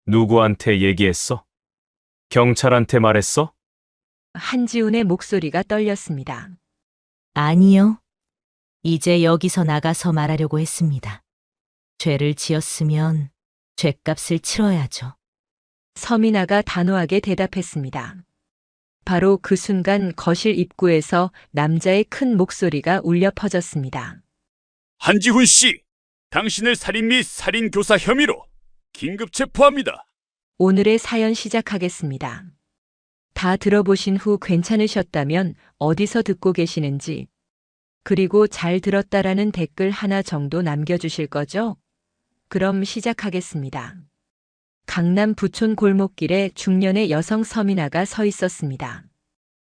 누구한테 얘기했어? 경찰한테 말했어? 한지훈의 목소리가 떨렸습니다. 아니요. 이제 여기서 나가서 말하려고 했습니다. 죄를 지었으면 죄값을 치러야죠. 서민아가 단호하게 대답했습니다. 바로 그 순간 거실 입구에서 남자의 큰 목소리가 울려 퍼졌습니다. 한지훈 씨, 당신을 살인 및 살인 교사 혐의로 긴급 체포합니다. 오늘의 사연 시작하겠습니다. 다 들어보신 후 괜찮으셨다면 어디서 듣고 계시는지, 그리고 잘 들었다라는 댓글 하나 정도 남겨주실 거죠? 그럼 시작하겠습니다. 강남 부촌 골목길에 중년의 여성 서민아가 서 있었습니다.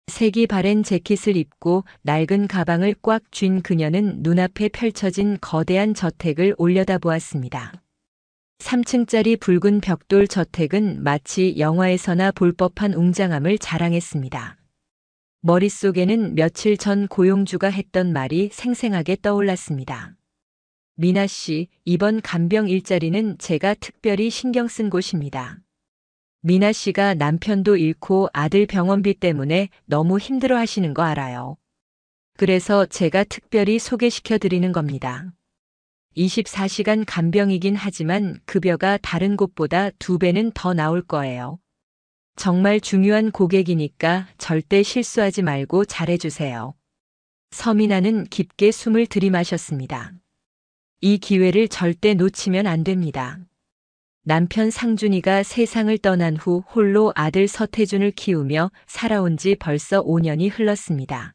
색이 바랜 재킷을 입고 낡은 가방을 꽉 쥔 그녀는 눈앞에 펼쳐진 거대한 저택을 올려다보았습니다. 3층짜리 붉은 벽돌 저택은 마치 영화에서나 볼 법한 웅장함을 자랑했습니다. 머릿속에는 며칠 전 고용주가 했던 말이 생생하게 떠올랐습니다. 미나 씨, 이번 간병 일자리는 제가 특별히 신경 쓴 곳입니다. 미나 씨가 남편도 잃고 아들 병원비 때문에 너무 힘들어 하시는 거 알아요. 그래서 제가 특별히 소개시켜 드리는 겁니다. 24시간 간병이긴 하지만 급여가 다른 곳보다 2배는 더 나올 거예요. 정말 중요한 고객이니까 절대 실수하지 말고 잘해주세요. 서민아는 깊게 숨을 들이마셨습니다. 이 기회를 절대 놓치면 안 됩니다. 남편 상준이가 세상을 떠난 후 홀로 아들 서태준을 키우며 살아온 지 벌써 5년이 흘렀습니다.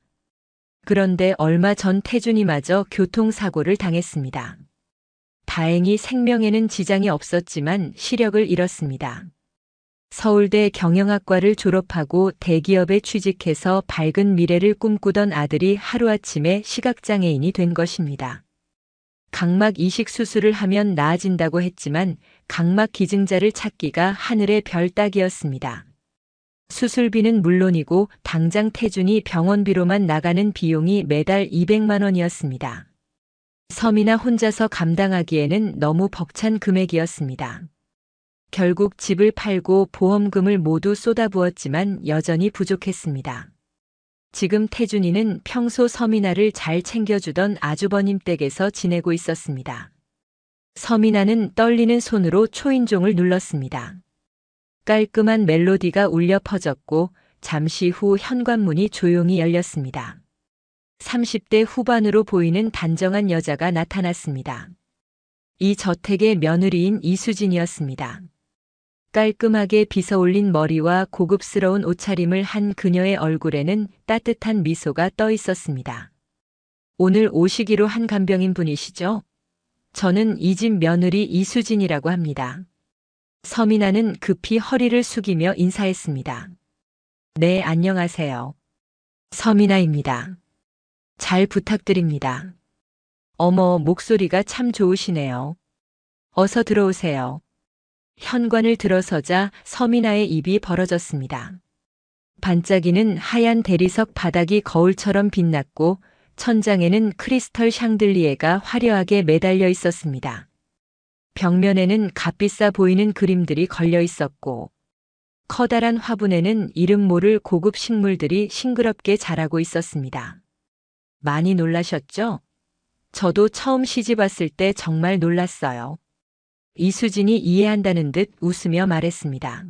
그런데 얼마 전 태준이마저 교통사고를 당했습니다. 다행히 생명에는 지장이 없었지만 시력을 잃었습니다. 서울대 경영학과를 졸업하고 대기업에 취직해서 밝은 미래를 꿈꾸던 아들이 하루아침에 시각장애인이 된 것입니다. 각막 이식 수술을 하면 나아진다고 했지만 각막 기증자를 찾기가 하늘의 별 따기였습니다. 수술비는 물론이고 당장 태준이 병원비로만 나가는 비용이 매달 200만 원이었습니다. 서민아 혼자서 감당하기에는 너무 벅찬 금액이었습니다. 결국 집을 팔고 보험금을 모두 쏟아부었지만 여전히 부족했습니다. 지금 태준이는 평소 서민아를 잘 챙겨주던 아주버님 댁에서 지내고 있었습니다. 서민아는 떨리는 손으로 초인종을 눌렀습니다. 깔끔한 멜로디가 울려 퍼졌고 잠시 후 현관문이 조용히 열렸습니다. 30대 후반으로 보이는 단정한 여자가 나타났습니다. 이 저택의 며느리인 이수진이었습니다. 깔끔하게 빗어올린 머리와 고급스러운 옷차림을 한 그녀의 얼굴에는 따뜻한 미소가 떠 있었습니다. 오늘 오시기로 한 간병인 분이시죠? 저는 이 집 며느리 이수진이라고 합니다. 서민아는 급히 허리를 숙이며 인사했습니다. 네, 안녕하세요. 서민아입니다. 잘 부탁드립니다. 어머, 목소리가 참 좋으시네요. 어서 들어오세요. 현관을 들어서자 서민아의 입이 벌어졌습니다. 반짝이는 하얀 대리석 바닥이 거울처럼 빛났고 천장에는 크리스털 샹들리에가 화려하게 매달려 있었습니다. 벽면에는 값비싸 보이는 그림들이 걸려 있었고 커다란 화분에는 이름 모를 고급 식물들이 싱그럽게 자라고 있었습니다. 많이 놀라셨죠? 저도 처음 시집 왔을 때 정말 놀랐어요. 이수진이 이해한다는 듯 웃으며 말했습니다.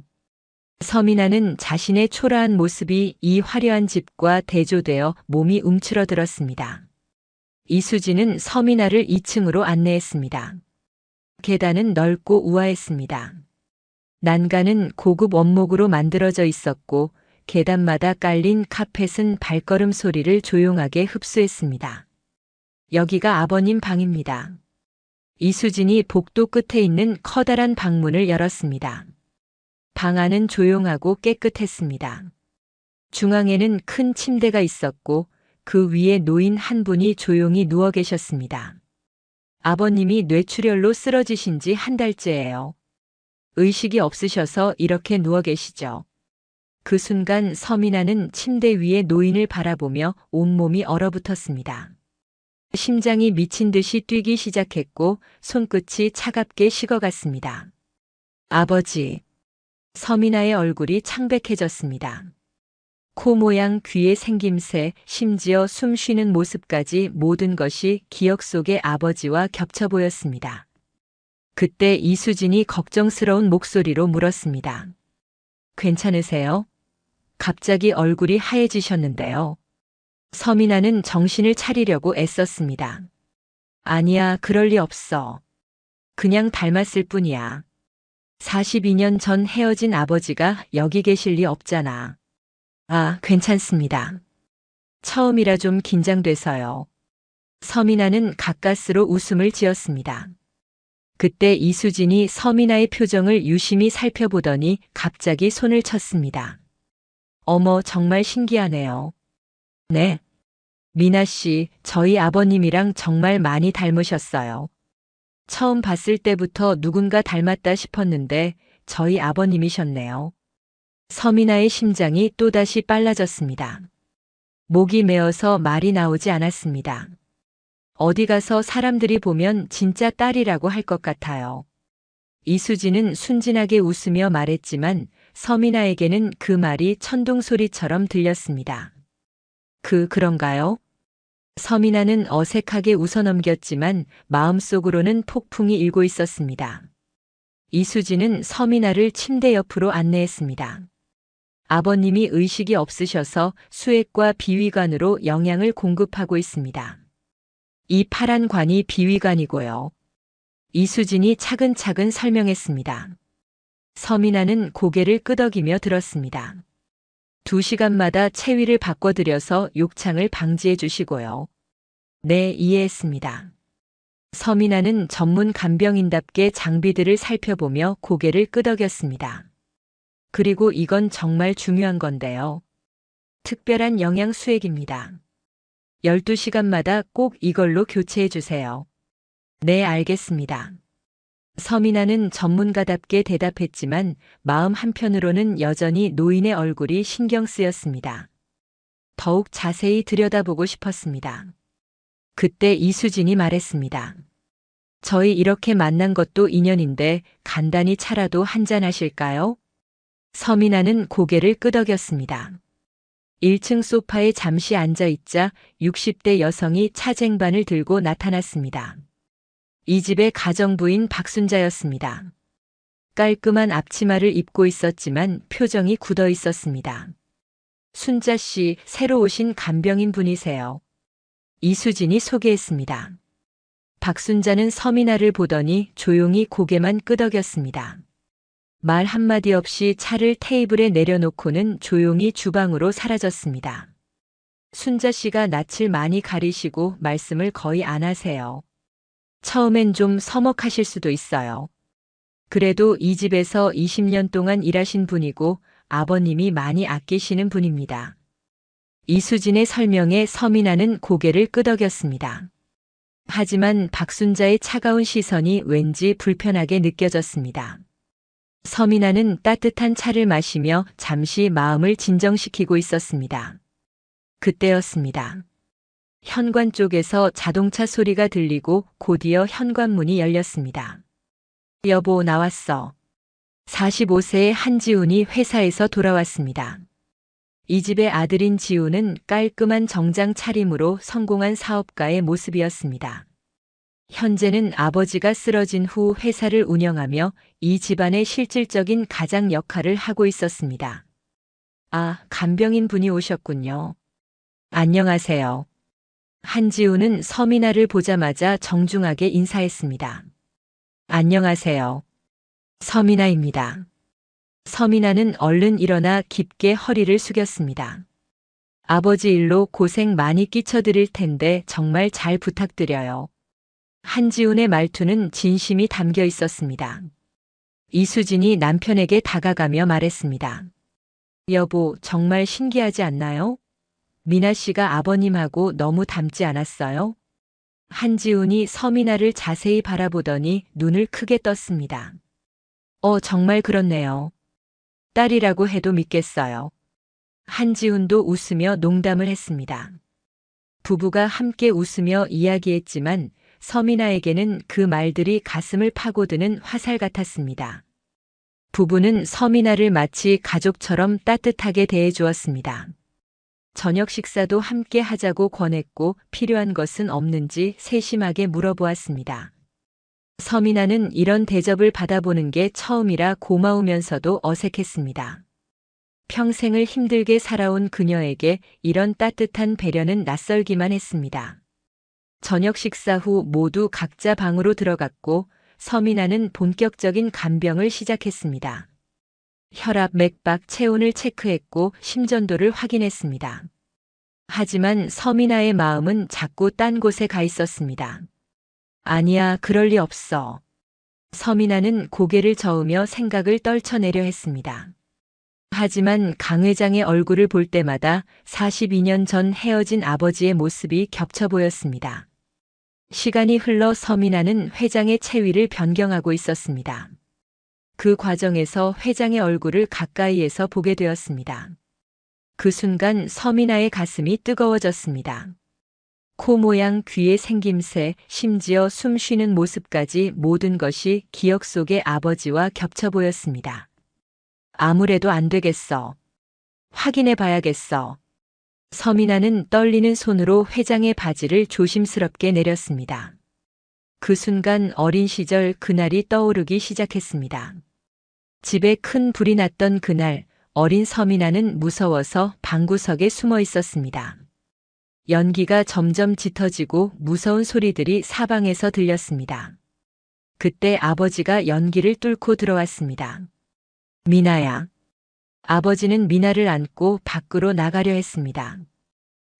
서민아는 자신의 초라한 모습이 이 화려한 집과 대조되어 몸이 움츠러들었습니다. 이수진은 서민아를 2층으로 안내했습니다. 계단은 넓고 우아했습니다. 난간은 고급 원목으로 만들어져 있었고 계단마다 깔린 카펫은 발걸음 소리를 조용하게 흡수했습니다. 여기가 아버님 방입니다. 이수진이 복도 끝에 있는 커다란 방문을 열었습니다. 방 안은 조용하고 깨끗했습니다. 중앙에는 큰 침대가 있었고 그 위에 노인 한 분이 조용히 누워 계셨습니다. 아버님이 뇌출혈로 쓰러지신 지 한 달째예요. 의식이 없으셔서 이렇게 누워 계시죠. 그 순간 서민아는 침대 위에 노인을 바라보며 온몸이 얼어붙었습니다. 심장이 미친 듯이 뛰기 시작했고 손끝이 차갑게 식어갔습니다. 아버지. 서민아의 얼굴이 창백해졌습니다. 코 모양, 귀의 생김새, 심지어 숨 쉬는 모습까지 모든 것이 기억 속의 아버지와 겹쳐 보였습니다. 그때 이수진이 걱정스러운 목소리로 물었습니다. 괜찮으세요? 갑자기 얼굴이 하얘지셨는데요. 서민아는 정신을 차리려고 애썼습니다. 아니야, 그럴 리 없어. 그냥 닮았을 뿐이야. 42년 전 헤어진 아버지가 여기 계실 리 없잖아. 아, 괜찮습니다. 처음이라 좀 긴장돼서요. 서민아는 가까스로 웃음을 지었습니다. 그때 이수진이 서민아의 표정을 유심히 살펴보더니 갑자기 손을 쳤습니다. 어머, 정말 신기하네요. 네. 미나 씨, 저희 아버님이랑 정말 많이 닮으셨어요. 처음 봤을 때부터 누군가 닮았다 싶었는데 저희 아버님이셨네요. 서민아의 심장이 또다시 빨라졌습니다. 목이 메어서 말이 나오지 않았습니다. 어디 가서 사람들이 보면 진짜 딸이라고 할 것 같아요. 이수진은 순진하게 웃으며 말했지만 서민아에게는 그 말이 천둥소리처럼 들렸습니다. 그런가요? 서민아는 어색하게 웃어넘겼지만 마음속으로는 폭풍이 일고 있었습니다. 이수진은 서민아를 침대 옆으로 안내했습니다. 아버님이 의식이 없으셔서 수액과 비위관으로 영양을 공급하고 있습니다. 이 파란 관이 비위관이고요. 이수진이 차근차근 설명했습니다. 서민아는 고개를 끄덕이며 들었습니다. 2시간마다 체위를 바꿔드려서 욕창을 방지해 주시고요. 네, 이해했습니다. 서민아는 전문 간병인답게 장비들을 살펴보며 고개를 끄덕였습니다. 그리고 이건 정말 중요한 건데요. 특별한 영양 수액입니다. 12시간마다 꼭 이걸로 교체해 주세요. 네, 알겠습니다. 서민아는 전문가답게 대답했지만 마음 한편으로는 여전히 노인의 얼굴이 신경 쓰였습니다. 더욱 자세히 들여다보고 싶었습니다. 그때 이수진이 말했습니다. 저희 이렇게 만난 것도 인연인데 간단히 차라도 한잔 하실까요? 서민아는 고개를 끄덕였습니다. 1층 소파에 잠시 앉아있자 60대 여성이 차쟁반을 들고 나타났습니다. 이 집의 가정부인 박순자였습니다. 깔끔한 앞치마를 입고 있었지만 표정이 굳어 있었습니다. 순자 씨, 새로 오신 간병인 분이세요. 이수진이 소개했습니다. 박순자는 서민아를 보더니 조용히 고개만 끄덕였습니다. 말 한마디 없이 차를 테이블에 내려놓고는 조용히 주방으로 사라졌습니다. 순자 씨가 낯을 많이 가리시고 말씀을 거의 안 하세요. 처음엔 좀 서먹하실 수도 있어요. 그래도 이 집에서 20년 동안 일하신 분이고 아버님이 많이 아끼시는 분입니다. 이수진의 설명에 서민아는 고개를 끄덕였습니다. 하지만 박순자의 차가운 시선이 왠지 불편하게 느껴졌습니다. 서민아는 따뜻한 차를 마시며 잠시 마음을 진정시키고 있었습니다. 그때였습니다. 현관 쪽에서 자동차 소리가 들리고 곧이어 현관문이 열렸습니다. 여보, 나왔어. 45세의 한지훈이 회사에서 돌아왔습니다. 이 집의 아들인 지훈은 깔끔한 정장 차림으로 성공한 사업가의 모습이었습니다. 현재는 아버지가 쓰러진 후 회사를 운영하며 이 집안의 실질적인 가장 역할을 하고 있었습니다. 아, 간병인 분이 오셨군요. 안녕하세요. 한지훈은 서민아를 보자마자 정중하게 인사했습니다. 안녕하세요. 서민아입니다. 서민아는 얼른 일어나 깊게 허리를 숙였습니다. 아버지 일로 고생 많이 끼쳐드릴 텐데 정말 잘 부탁드려요. 한지훈의 말투는 진심이 담겨 있었습니다. 이수진이 남편에게 다가가며 말했습니다. 여보, 정말 신기하지 않나요? 미나 씨가 아버님하고 너무 닮지 않았어요? 한지훈이 서민아를 자세히 바라보더니 눈을 크게 떴습니다. 정말 그렇네요. 딸이라고 해도 믿겠어요. 한지훈도 웃으며 농담을 했습니다. 부부가 함께 웃으며 이야기했지만 서민아에게는 그 말들이 가슴을 파고드는 화살 같았습니다. 부부는 서민아를 마치 가족처럼 따뜻하게 대해 주었습니다. 저녁 식사도 함께 하자고 권했고 필요한 것은 없는지 세심하게 물어보았습니다. 서민아는 이런 대접을 받아보는 게 처음이라 고마우면서도 어색했습니다. 평생을 힘들게 살아온 그녀에게 이런 따뜻한 배려는 낯설기만 했습니다. 저녁 식사 후 모두 각자 방으로 들어갔고 서민아는 본격적인 간병을 시작했습니다. 혈압, 맥박, 체온을 체크했고 심전도를 확인했습니다. 하지만 서민아의 마음은 자꾸 딴 곳에 가 있었습니다. 아니야, 그럴 리 없어. 서민아는 고개를 저으며 생각을 떨쳐내려 했습니다. 하지만 강 회장의 얼굴을 볼 때마다 42년 전 헤어진 아버지의 모습이 겹쳐 보였습니다. 시간이 흘러 서민아는 회장의 체위를 변경하고 있었습니다. 그 과정에서 회장의 얼굴을 가까이에서 보게 되었습니다. 그 순간 서민아의 가슴이 뜨거워졌습니다. 코 모양, 귀의 생김새, 심지어 숨 쉬는 모습까지 모든 것이 기억 속의 아버지와 겹쳐 보였습니다. 아무래도 안 되겠어. 확인해 봐야겠어. 서민아는 떨리는 손으로 회장의 바지를 조심스럽게 내렸습니다. 그 순간 어린 시절 그날이 떠오르기 시작했습니다. 집에 큰 불이 났던 그날, 어린 서민아는 무서워서 방구석에 숨어 있었습니다. 연기가 점점 짙어지고 무서운 소리들이 사방에서 들렸습니다. 그때 아버지가 연기를 뚫고 들어왔습니다. 미나야. 아버지는 미나를 안고 밖으로 나가려 했습니다.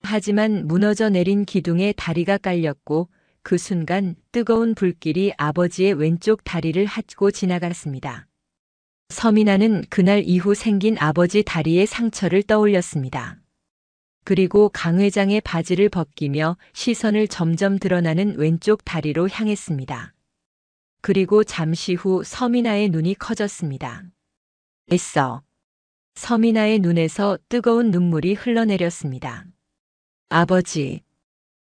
하지만 무너져 내린 기둥에 다리가 깔렸고 그 순간 뜨거운 불길이 아버지의 왼쪽 다리를 핥고 지나갔습니다. 서민아는 그날 이후 생긴 아버지 다리의 상처를 떠올렸습니다. 그리고 강 회장의 바지를 벗기며 시선을 점점 드러나는 왼쪽 다리로 향했습니다. 그리고 잠시 후 서민아의 눈이 커졌습니다. 애써. 서민아의 눈에서 뜨거운 눈물이 흘러내렸습니다. 아버지.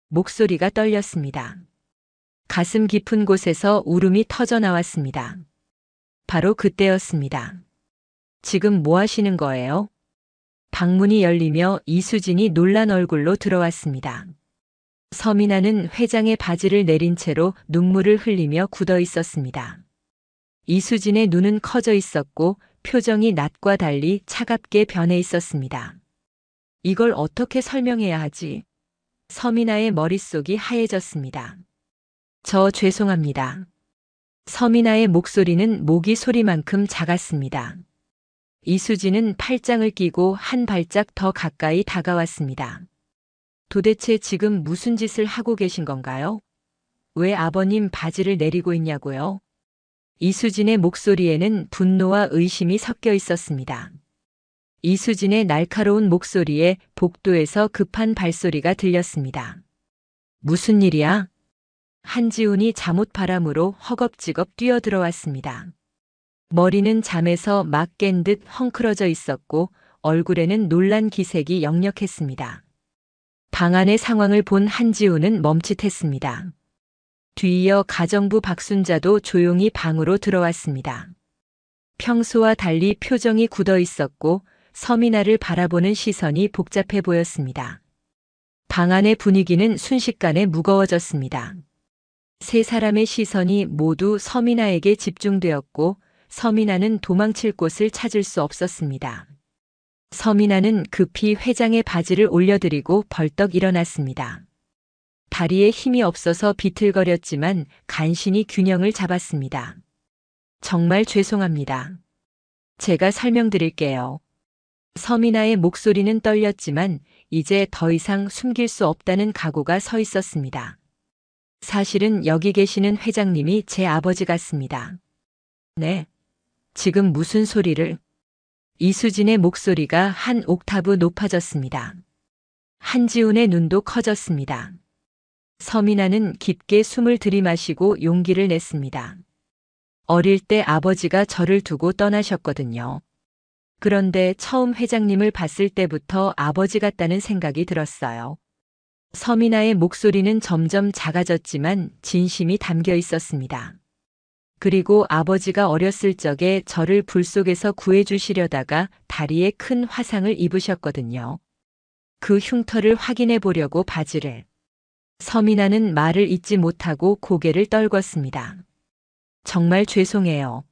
목소리가 떨렸습니다. 가슴 깊은 곳에서 울음이 터져 나왔습니다. 바로 그때였습니다. 지금 뭐 하시는 거예요? 방문이 열리며 이수진이 놀란 얼굴로 들어왔습니다. 서민아는 회장의 바지를 내린 채로 눈물을 흘리며 굳어 있었습니다. 이수진의 눈은 커져 있었고 표정이 낮과 달리 차갑게 변해 있었습니다. 이걸 어떻게 설명해야 하지? 서민아의 머릿속이 하얘졌습니다. 저 죄송합니다. 서민아의 목소리는 모기 소리만큼 작았습니다. 이수진은 팔짱을 끼고 한 발짝 더 가까이 다가왔습니다. 도대체 지금 무슨 짓을 하고 계신 건가요? 왜 아버님 바지를 내리고 있냐고요? 이수진의 목소리에는 분노와 의심이 섞여 있었습니다. 이수진의 날카로운 목소리에 복도에서 급한 발소리가 들렸습니다. 무슨 일이야? 한지훈이 잠옷 바람으로 허겁지겁 뛰어들어왔습니다. 머리는 잠에서 막 깬 듯 헝클어져 있었고 얼굴에는 놀란 기색이 역력했습니다. 방 안의 상황을 본 한지훈은 멈칫했습니다. 뒤이어 가정부 박순자도 조용히 방으로 들어왔습니다. 평소와 달리 표정이 굳어 있었고 서민아를 바라보는 시선이 복잡해 보였습니다. 방 안의 분위기는 순식간에 무거워졌습니다. 세 사람의 시선이 모두 서민아에게 집중되었고 서민아는 도망칠 곳을 찾을 수 없었습니다. 서민아는 급히 회장의 바지를 올려드리고 벌떡 일어났습니다. 다리에 힘이 없어서 비틀거렸지만 간신히 균형을 잡았습니다. 정말 죄송합니다. 제가 설명드릴게요. 서민아의 목소리는 떨렸지만 이제 더 이상 숨길 수 없다는 각오가 서 있었습니다. 사실은 여기 계시는 회장님이 제 아버지 같습니다. 네. 지금 무슨 소리를? 이수진의 목소리가 한 옥타브 높아졌습니다. 한지훈의 눈도 커졌습니다. 서민아는 깊게 숨을 들이마시고 용기를 냈습니다. 어릴 때 아버지가 저를 두고 떠나셨거든요. 그런데 처음 회장님을 봤을 때부터 아버지 같다는 생각이 들었어요. 서민아의 목소리는 점점 작아졌지만 진심이 담겨 있었습니다. 그리고 아버지가 어렸을 적에 저를 불 속에서 구해주시려다가 다리에 큰 화상을 입으셨거든요. 그 흉터를 확인해 보려고 바지를. 서민아는 말을 잇지 못하고 고개를 떨궜습니다. 정말 죄송해요.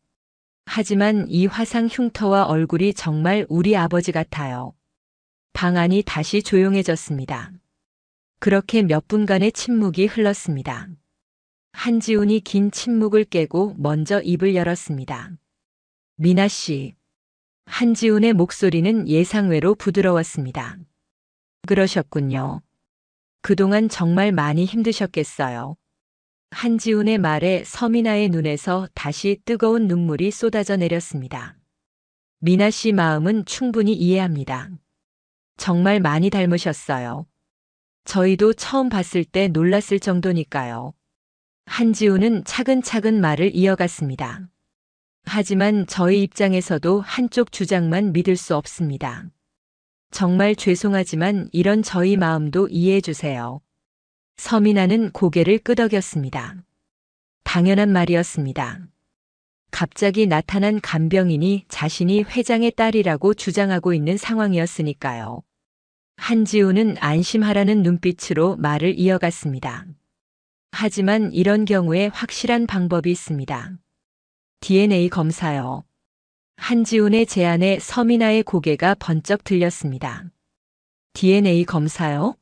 하지만 이 화상 흉터와 얼굴이 정말 우리 아버지 같아요. 방 안이 다시 조용해졌습니다. 그렇게 몇 분간의 침묵이 흘렀습니다. 한지훈이 긴 침묵을 깨고 먼저 입을 열었습니다. 미나 씨. 한지훈의 목소리는 예상외로 부드러웠습니다. 그러셨군요. 그동안 정말 많이 힘드셨겠어요. 한지훈의 말에 서민아의 눈에서 다시 뜨거운 눈물이 쏟아져 내렸습니다. 미나 씨 마음은 충분히 이해합니다. 정말 많이 닮으셨어요. 저희도 처음 봤을 때 놀랐을 정도니까요. 한지훈은 차근차근 말을 이어갔습니다. 하지만 저희 입장에서도 한쪽 주장만 믿을 수 없습니다. 정말 죄송하지만 이런 저희 마음도 이해해 주세요. 서민아는 고개를 끄덕였습니다. 당연한 말이었습니다. 갑자기 나타난 간병인이 자신이 회장의 딸이라고 주장하고 있는 상황이었으니까요. 한지훈은 안심하라는 눈빛으로 말을 이어갔습니다. 하지만 이런 경우에 확실한 방법이 있습니다. DNA 검사요. 한지훈의 제안에 서민아의 고개가 번쩍 들렸습니다. DNA 검사요?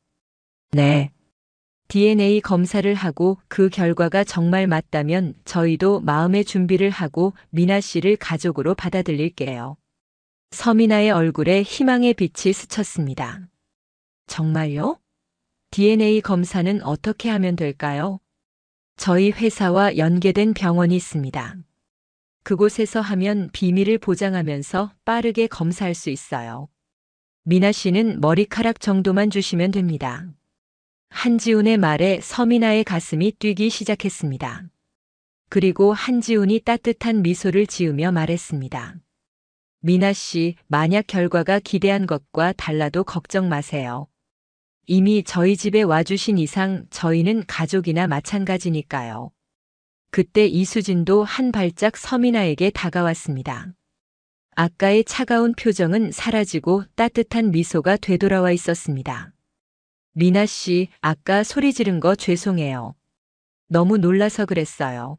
네. DNA 검사를 하고 그 결과가 정말 맞다면 저희도 마음의 준비를 하고 미나 씨를 가족으로 받아들일게요. 서민아의 얼굴에 희망의 빛이 스쳤습니다. 정말요? DNA 검사는 어떻게 하면 될까요? 저희 회사와 연계된 병원이 있습니다. 그곳에서 하면 비밀을 보장하면서 빠르게 검사할 수 있어요. 미나 씨는 머리카락 정도만 주시면 됩니다. 한지훈의 말에 서민아의 가슴이 뛰기 시작했습니다. 그리고 한지훈이 따뜻한 미소를 지으며 말했습니다. 미나 씨, 만약 결과가 기대한 것과 달라도 걱정 마세요. 이미 저희 집에 와주신 이상 저희는 가족이나 마찬가지니까요. 그때 이수진도 한 발짝 서민아에게 다가왔습니다. 아까의 차가운 표정은 사라지고 따뜻한 미소가 되돌아와 있었습니다. 미나 씨, 아까 소리 지른 거 죄송해요. 너무 놀라서 그랬어요.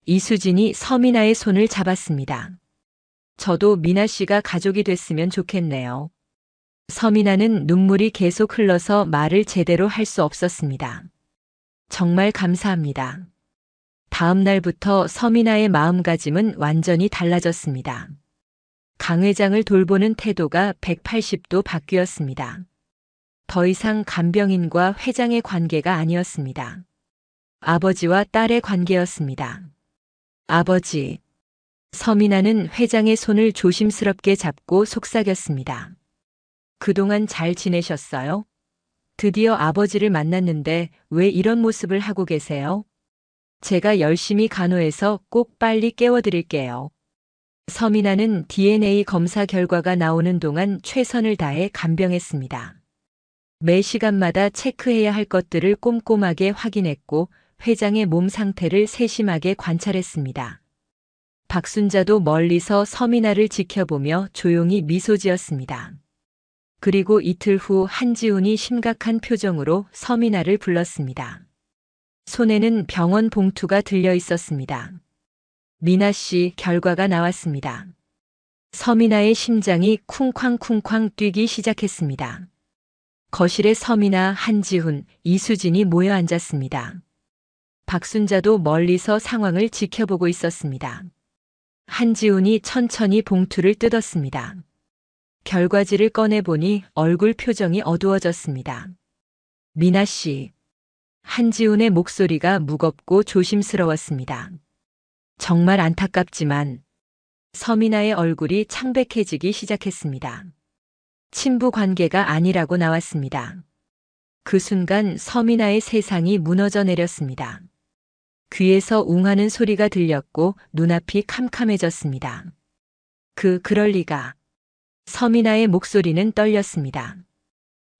이수진이 서민아의 손을 잡았습니다. 저도 미나 씨가 가족이 됐으면 좋겠네요. 서민아는 눈물이 계속 흘러서 말을 제대로 할 수 없었습니다. 정말 감사합니다. 다음 날부터 서민아의 마음가짐은 완전히 달라졌습니다. 강 회장을 돌보는 태도가 180도 바뀌었습니다. 더 이상 간병인과 회장의 관계가 아니었습니다. 아버지와 딸의 관계였습니다. 아버지. 서민아는 회장의 손을 조심스럽게 잡고 속삭였습니다. 그동안 잘 지내셨어요? 드디어 아버지를 만났는데 왜 이런 모습을 하고 계세요? 제가 열심히 간호해서 꼭 빨리 깨워드릴게요. 서민아는 DNA 검사 결과가 나오는 동안 최선을 다해 간병했습니다. 매 시간마다 체크해야 할 것들을 꼼꼼하게 확인했고 회장의 몸 상태를 세심하게 관찰했습니다. 박순자도 멀리서 서민아를 지켜보며 조용히 미소 지었습니다. 그리고 이틀 후 한지훈이 심각한 표정으로 서민아를 불렀습니다. 손에는 병원 봉투가 들려 있었습니다. 미나 씨, 결과가 나왔습니다. 서민아의 심장이 쿵쾅쿵쾅 뛰기 시작했습니다. 거실에 서민아, 한지훈, 이수진이 모여 앉았습니다. 박순자도 멀리서 상황을 지켜보고 있었습니다. 한지훈이 천천히 봉투를 뜯었습니다. 결과지를 꺼내보니 얼굴 표정이 어두워졌습니다. 미나 씨. 한지훈의 목소리가 무겁고 조심스러웠습니다. 정말 안타깝지만 서민아의 얼굴이 창백해지기 시작했습니다. 친부 관계가 아니라고 나왔습니다. 그 순간 서민아의 세상이 무너져 내렸습니다. 귀에서 웅하는 소리가 들렸고 눈앞이 캄캄해졌습니다. 그럴 리가. 서민아의 목소리는 떨렸습니다.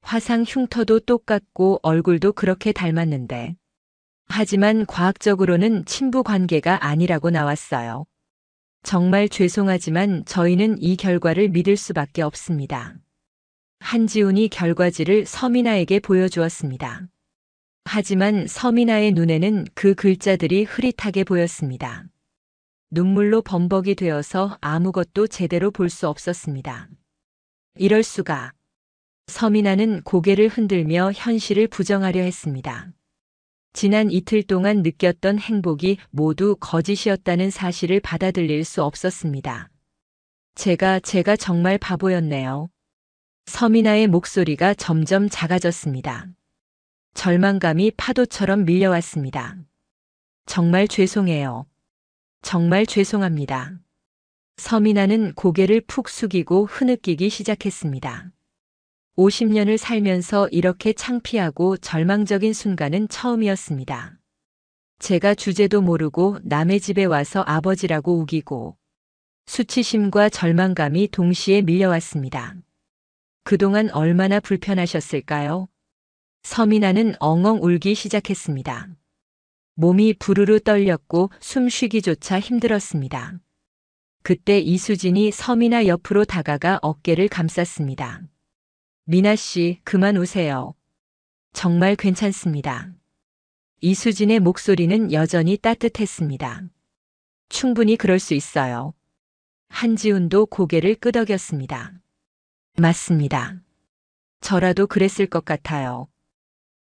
화상 흉터도 똑같고 얼굴도 그렇게 닮았는데 하지만 과학적으로는 친부 관계가 아니라고 나왔어요. 정말 죄송하지만 저희는 이 결과를 믿을 수밖에 없습니다. 한지훈이 결과지를 서민아에게 보여주었습니다. 하지만 서민아의 눈에는 그 글자들이 흐릿하게 보였습니다. 눈물로 범벅이 되어서 아무것도 제대로 볼 수 없었습니다. 이럴 수가. 서민아는 고개를 흔들며 현실을 부정하려 했습니다. 지난 이틀 동안 느꼈던 행복이 모두 거짓이었다는 사실을 받아들일 수 없었습니다. 제가 정말 바보였네요. 서민아의 목소리가 점점 작아졌습니다. 절망감이 파도처럼 밀려왔습니다. 정말 죄송해요. 정말 죄송합니다. 서민아는 고개를 푹 숙이고 흐느끼기 시작했습니다. 50년을 살면서 이렇게 창피하고 절망적인 순간은 처음이었습니다. 제가 주제도 모르고 남의 집에 와서 아버지라고 우기고 수치심과 절망감이 동시에 밀려왔습니다. 그동안 얼마나 불편하셨을까요? 서민아는 엉엉 울기 시작했습니다. 몸이 부르르 떨렸고 숨쉬기조차 힘들었습니다. 그때 이수진이 서민아 옆으로 다가가 어깨를 감쌌습니다. 미나 씨, 그만 우세요. 정말 괜찮습니다. 이수진의 목소리는 여전히 따뜻했습니다. 충분히 그럴 수 있어요. 한지훈도 고개를 끄덕였습니다. 맞습니다. 저라도 그랬을 것 같아요.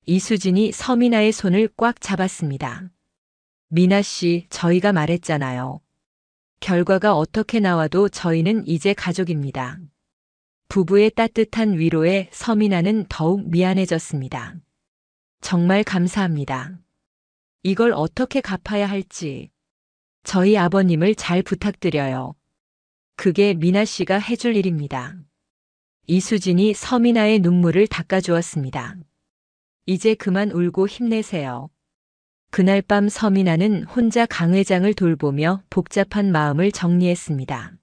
이수진이 서민아의 손을 꽉 잡았습니다. 미나 씨, 저희가 말했잖아요. 결과가 어떻게 나와도 저희는 이제 가족입니다. 부부의 따뜻한 위로에 서민아는 더욱 미안해졌습니다. 정말 감사합니다. 이걸 어떻게 갚아야 할지. 저희 아버님을 잘 부탁드려요. 그게 미나 씨가 해줄 일입니다. 이수진이 서민아의 눈물을 닦아주었습니다. 이제 그만 울고 힘내세요. 그날 밤 서민아는 혼자 강 회장을 돌보며 복잡한 마음을 정리했습니다.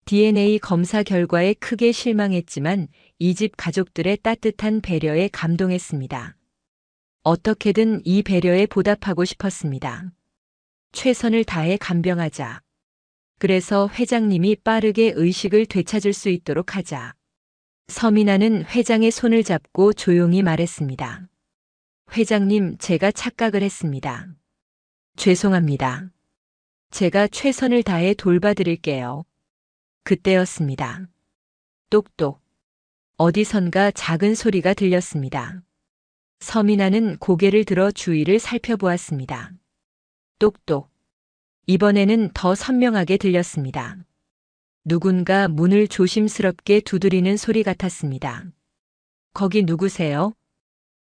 DNA 검사 결과에 크게 실망했지만 이 집 가족들의 따뜻한 배려에 감동했습니다. 어떻게든 이 배려에 보답하고 싶었습니다. 최선을 다해 간병하자. 그래서 회장님이 빠르게 의식을 되찾을 수 있도록 하자. 서민아는 회장의 손을 잡고 조용히 말했습니다. 회장님, 제가 착각을 했습니다. 죄송합니다. 제가 최선을 다해 돌봐드릴게요. 그때였습니다. 똑똑. 어디선가 작은 소리가 들렸습니다. 서민아는 고개를 들어 주위를 살펴보았습니다. 똑똑. 이번에는 더 선명하게 들렸습니다. 누군가 문을 조심스럽게 두드리는 소리 같았습니다. 거기 누구세요?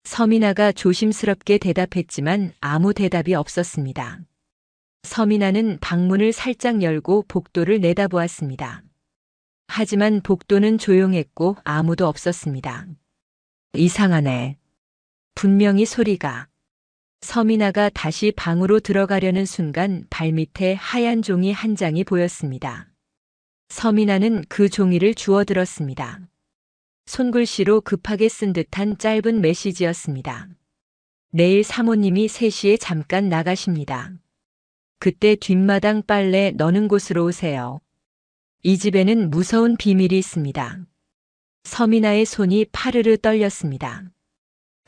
서민아가 조심스럽게 대답했지만 아무 대답이 없었습니다. 서민아는 방문을 살짝 열고 복도를 내다보았습니다. 하지만 복도는 조용했고 아무도 없었습니다. 이상하네. 분명히 소리가. 서민아가 다시 방으로 들어가려는 순간 발밑에 하얀 종이 한 장이 보였습니다. 서민아는 그 종이를 주워들었습니다. 손글씨로 급하게 쓴 듯한 짧은 메시지였습니다. 내일 사모님이 3시에 잠깐 나가십니다. 그때 뒷마당 빨래 넣는 곳으로 오세요. 이 집에는 무서운 비밀이 있습니다. 서민아의 손이 파르르 떨렸습니다.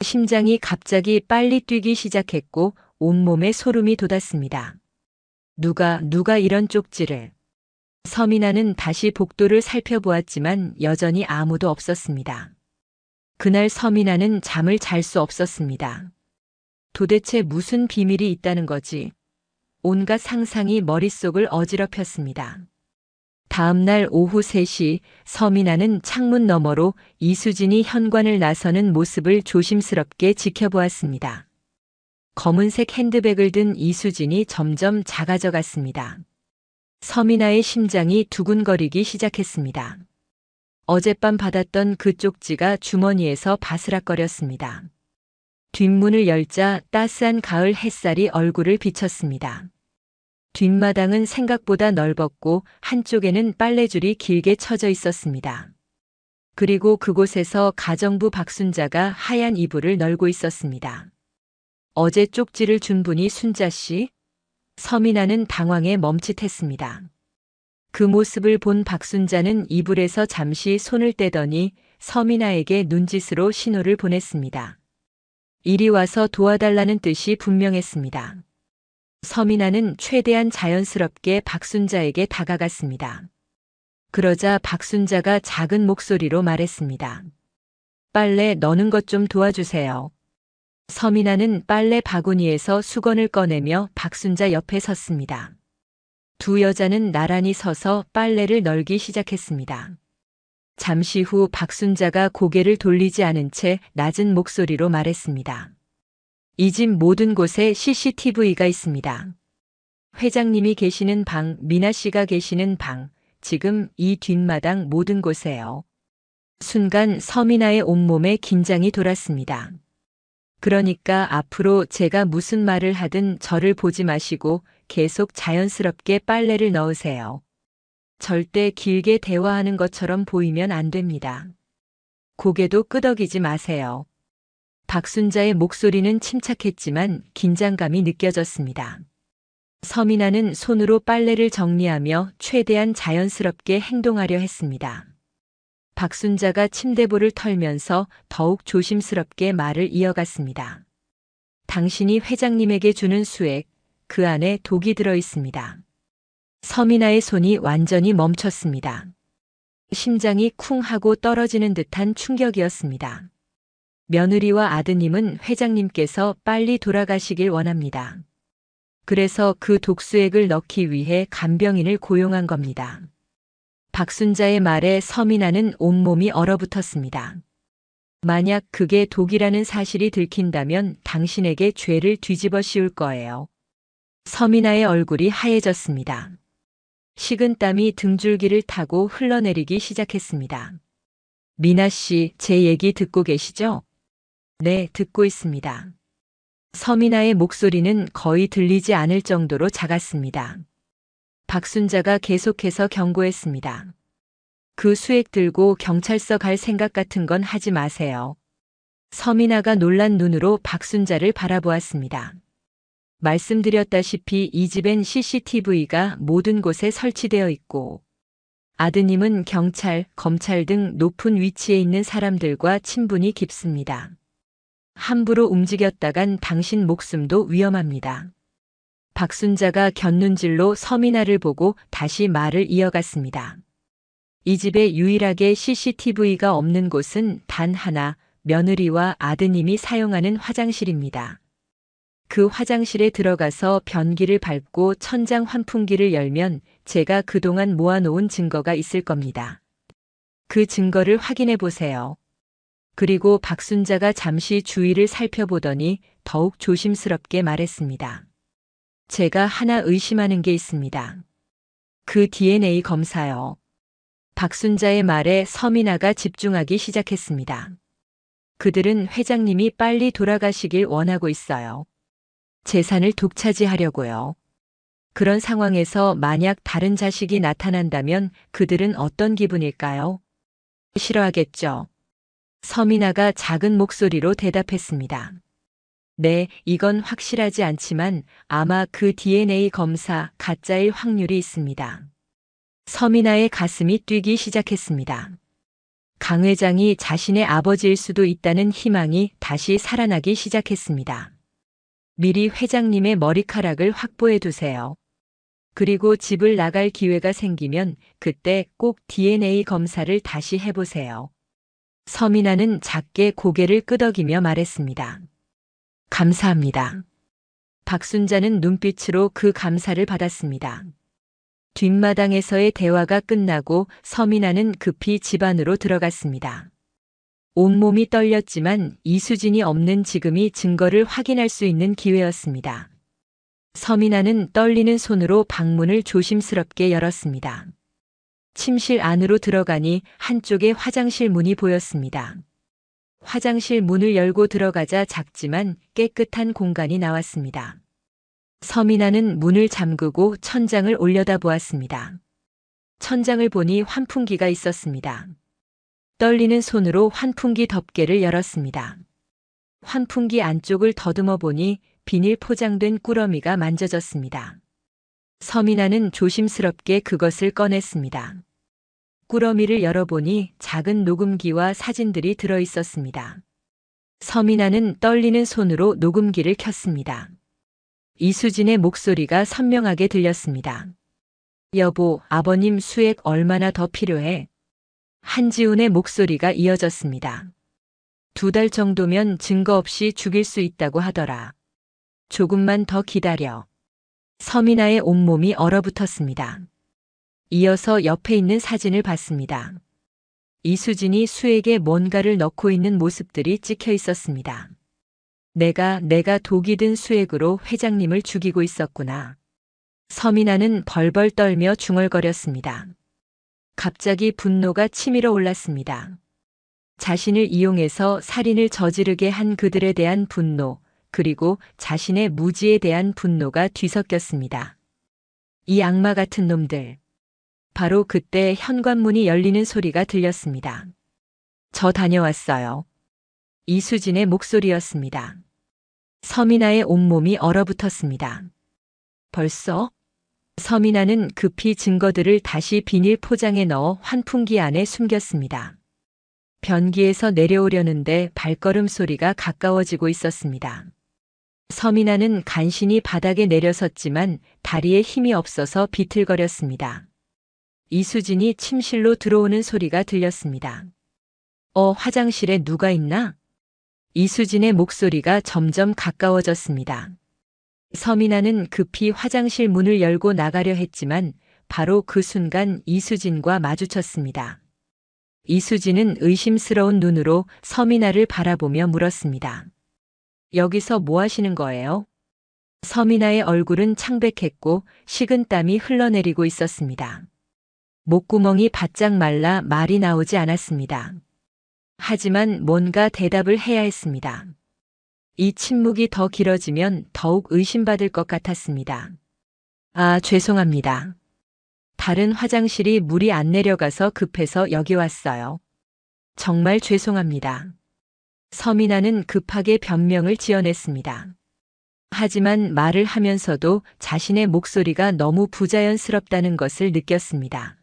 심장이 갑자기 빨리 뛰기 시작했고 온몸에 소름이 돋았습니다. 누가 이런 쪽지를. 서민아는 다시 복도를 살펴보았지만 여전히 아무도 없었습니다. 그날 서민아는 잠을 잘 수 없었습니다. 도대체 무슨 비밀이 있다는 거지? 온갖 상상이 머릿속을 어지럽혔습니다. 다음 날 오후 3시 서민아는 창문 너머로 이수진이 현관을 나서는 모습을 조심스럽게 지켜보았습니다. 검은색 핸드백을 든 이수진이 점점 작아져 갔습니다. 서민아의 심장이 두근거리기 시작했습니다. 어젯밤 받았던 그 쪽지가 주머니에서 바스락거렸습니다. 뒷문을 열자 따스한 가을 햇살이 얼굴을 비쳤습니다. 뒷마당은 생각보다 넓었고 한쪽에는 빨래줄이 길게 쳐져 있었습니다. 그리고 그곳에서 가정부 박순자가 하얀 이불을 널고 있었습니다. 어제 쪽지를 준 분이 순자 씨? 서민아는 당황해 멈칫했습니다. 그 모습을 본 박순자는 이불에서 잠시 손을 떼더니 서민아에게 눈짓으로 신호를 보냈습니다. 이리 와서 도와달라는 뜻이 분명했습니다. 서민아는 최대한 자연스럽게 박순자에게 다가갔습니다. 그러자 박순자가 작은 목소리로 말했습니다. 빨래 넣는 것 좀 도와주세요. 서민아는 빨래 바구니에서 수건을 꺼내며 박순자 옆에 섰습니다. 두 여자는 나란히 서서 빨래를 널기 시작했습니다. 잠시 후 박순자가 고개를 돌리지 않은 채 낮은 목소리로 말했습니다. 이 집 모든 곳에 CCTV가 있습니다. 회장님이 계시는 방, 미나 씨가 계시는 방, 지금 이 뒷마당 모든 곳에요. 순간 서민아의 온몸에 긴장이 돌았습니다. 그러니까 앞으로 제가 무슨 말을 하든 저를 보지 마시고 계속 자연스럽게 빨래를 넣으세요. 절대 길게 대화하는 것처럼 보이면 안 됩니다. 고개도 끄덕이지 마세요. 박순자의 목소리는 침착했지만 긴장감이 느껴졌습니다. 서민아는 손으로 빨래를 정리하며 최대한 자연스럽게 행동하려 했습니다. 박순자가 침대볼을 털면서 더욱 조심스럽게 말을 이어갔습니다. 당신이 회장님에게 주는 수액, 그 안에 독이 들어 있습니다. 서민아의 손이 완전히 멈췄습니다. 심장이 쿵 하고 떨어지는 듯한 충격이었습니다. 며느리와 아드님은 회장님께서 빨리 돌아가시길 원합니다. 그래서 그 독수액을 넣기 위해 간병인을 고용한 겁니다. 박순자의 말에 서민아는 온몸이 얼어붙었습니다. 만약 그게 독이라는 사실이 들킨다면 당신에게 죄를 뒤집어 씌울 거예요. 서민아의 얼굴이 하얘졌습니다. 식은땀이 등줄기를 타고 흘러내리기 시작했습니다. 미나 씨, 제 얘기 듣고 계시죠? 네, 듣고 있습니다. 서민아의 목소리는 거의 들리지 않을 정도로 작았습니다. 박순자가 계속해서 경고했습니다. 그 수액 들고 경찰서 갈 생각 같은 건 하지 마세요. 서민아가 놀란 눈으로 박순자를 바라보았습니다. 말씀드렸다시피 이 집엔 CCTV가 모든 곳에 설치되어 있고 아드님은 경찰, 검찰 등 높은 위치에 있는 사람들과 친분이 깊습니다. 함부로 움직였다간 당신 목숨도 위험합니다. 박순자가 곁눈질로 서민아를 보고 다시 말을 이어갔습니다. 이 집에 유일하게 CCTV가 없는 곳은 단 하나, 며느리와 아드님이 사용하는 화장실입니다. 그 화장실에 들어가서 변기를 밟고 천장 환풍기를 열면 제가 그동안 모아놓은 증거가 있을 겁니다. 그 증거를 확인해 보세요. 그리고 박순자가 잠시 주위를 살펴보더니 더욱 조심스럽게 말했습니다. 제가 하나 의심하는 게 있습니다. 그 DNA 검사요. 박순자의 말에 서민아가 집중하기 시작했습니다. 그들은 회장님이 빨리 돌아가시길 원하고 있어요. 재산을 독차지하려고요. 그런 상황에서 만약 다른 자식이 나타난다면 그들은 어떤 기분일까요? 싫어하겠죠. 서민아가 작은 목소리로 대답했습니다. 네, 이건 확실하지 않지만 아마 그 DNA 검사 가짜일 확률이 있습니다. 서민아의 가슴이 뛰기 시작했습니다. 강 회장이 자신의 아버지일 수도 있다는 희망이 다시 살아나기 시작했습니다. 미리 회장님의 머리카락을 확보해 두세요. 그리고 집을 나갈 기회가 생기면 그때 꼭 DNA 검사를 다시 해보세요. 서민아는 작게 고개를 끄덕이며 말했습니다. 감사합니다. 박순자는 눈빛으로 그 감사를 받았습니다. 뒷마당에서의 대화가 끝나고 서민아는 급히 집 안으로 들어갔습니다. 온몸이 떨렸지만 이수진이 없는 지금이 증거를 확인할 수 있는 기회였습니다. 서민아는 떨리는 손으로 방문을 조심스럽게 열었습니다. 침실 안으로 들어가니 한쪽에 화장실 문이 보였습니다. 화장실 문을 열고 들어가자 작지만 깨끗한 공간이 나왔습니다. 서민아는 문을 잠그고 천장을 올려다보았습니다. 천장을 보니 환풍기가 있었습니다. 떨리는 손으로 환풍기 덮개를 열었습니다. 환풍기 안쪽을 더듬어 보니 비닐 포장된 꾸러미가 만져졌습니다. 서민아는 조심스럽게 그것을 꺼냈습니다. 꾸러미를 열어보니 작은 녹음기와 사진들이 들어 있었습니다. 서민아는 떨리는 손으로 녹음기를 켰습니다. 이수진의 목소리가 선명하게 들렸습니다. 여보, 아버님 수액 얼마나 더 필요해? 한지훈의 목소리가 이어졌습니다. 2달 정도면 증거 없이 죽일 수 있다고 하더라. 조금만 더 기다려. 서민아의 온몸이 얼어붙었습니다. 이어서 옆에 있는 사진을 봤습니다. 이수진이 수액에 뭔가를 넣고 있는 모습들이 찍혀 있었습니다. 내가 독이 든 수액으로 회장님을 죽이고 있었구나. 서민아는 벌벌 떨며 중얼거렸습니다. 갑자기 분노가 치밀어 올랐습니다. 자신을 이용해서 살인을 저지르게 한 그들에 대한 분노, 그리고 자신의 무지에 대한 분노가 뒤섞였습니다. 이 악마 같은 놈들. 바로 그때 현관문이 열리는 소리가 들렸습니다. 저 다녀왔어요. 이수진의 목소리였습니다. 서민아의 온몸이 얼어붙었습니다. 벌써? 서민아는 급히 증거들을 다시 비닐 포장에 넣어 환풍기 안에 숨겼습니다. 변기에서 내려오려는데 발걸음 소리가 가까워지고 있었습니다. 서민아는 간신히 바닥에 내려섰지만 다리에 힘이 없어서 비틀거렸습니다. 이수진이 침실로 들어오는 소리가 들렸습니다. 화장실에 누가 있나? 이수진의 목소리가 점점 가까워졌습니다. 서민아는 급히 화장실 문을 열고 나가려 했지만 바로 그 순간 이수진과 마주쳤습니다. 이수진은 의심스러운 눈으로 서민아를 바라보며 물었습니다. 여기서 뭐 하시는 거예요? 서민아의 얼굴은 창백했고 식은땀이 흘러내리고 있었습니다. 목구멍이 바짝 말라 말이 나오지 않았습니다. 하지만 뭔가 대답을 해야 했습니다. 이 침묵이 더 길어지면 더욱 의심받을 것 같았습니다. 죄송합니다. 다른 화장실이 물이 안 내려가서 급해서 여기 왔어요. 정말 죄송합니다. 서민아는 급하게 변명을 지어냈습니다. 하지만 말을 하면서도 자신의 목소리가 너무 부자연스럽다는 것을 느꼈습니다.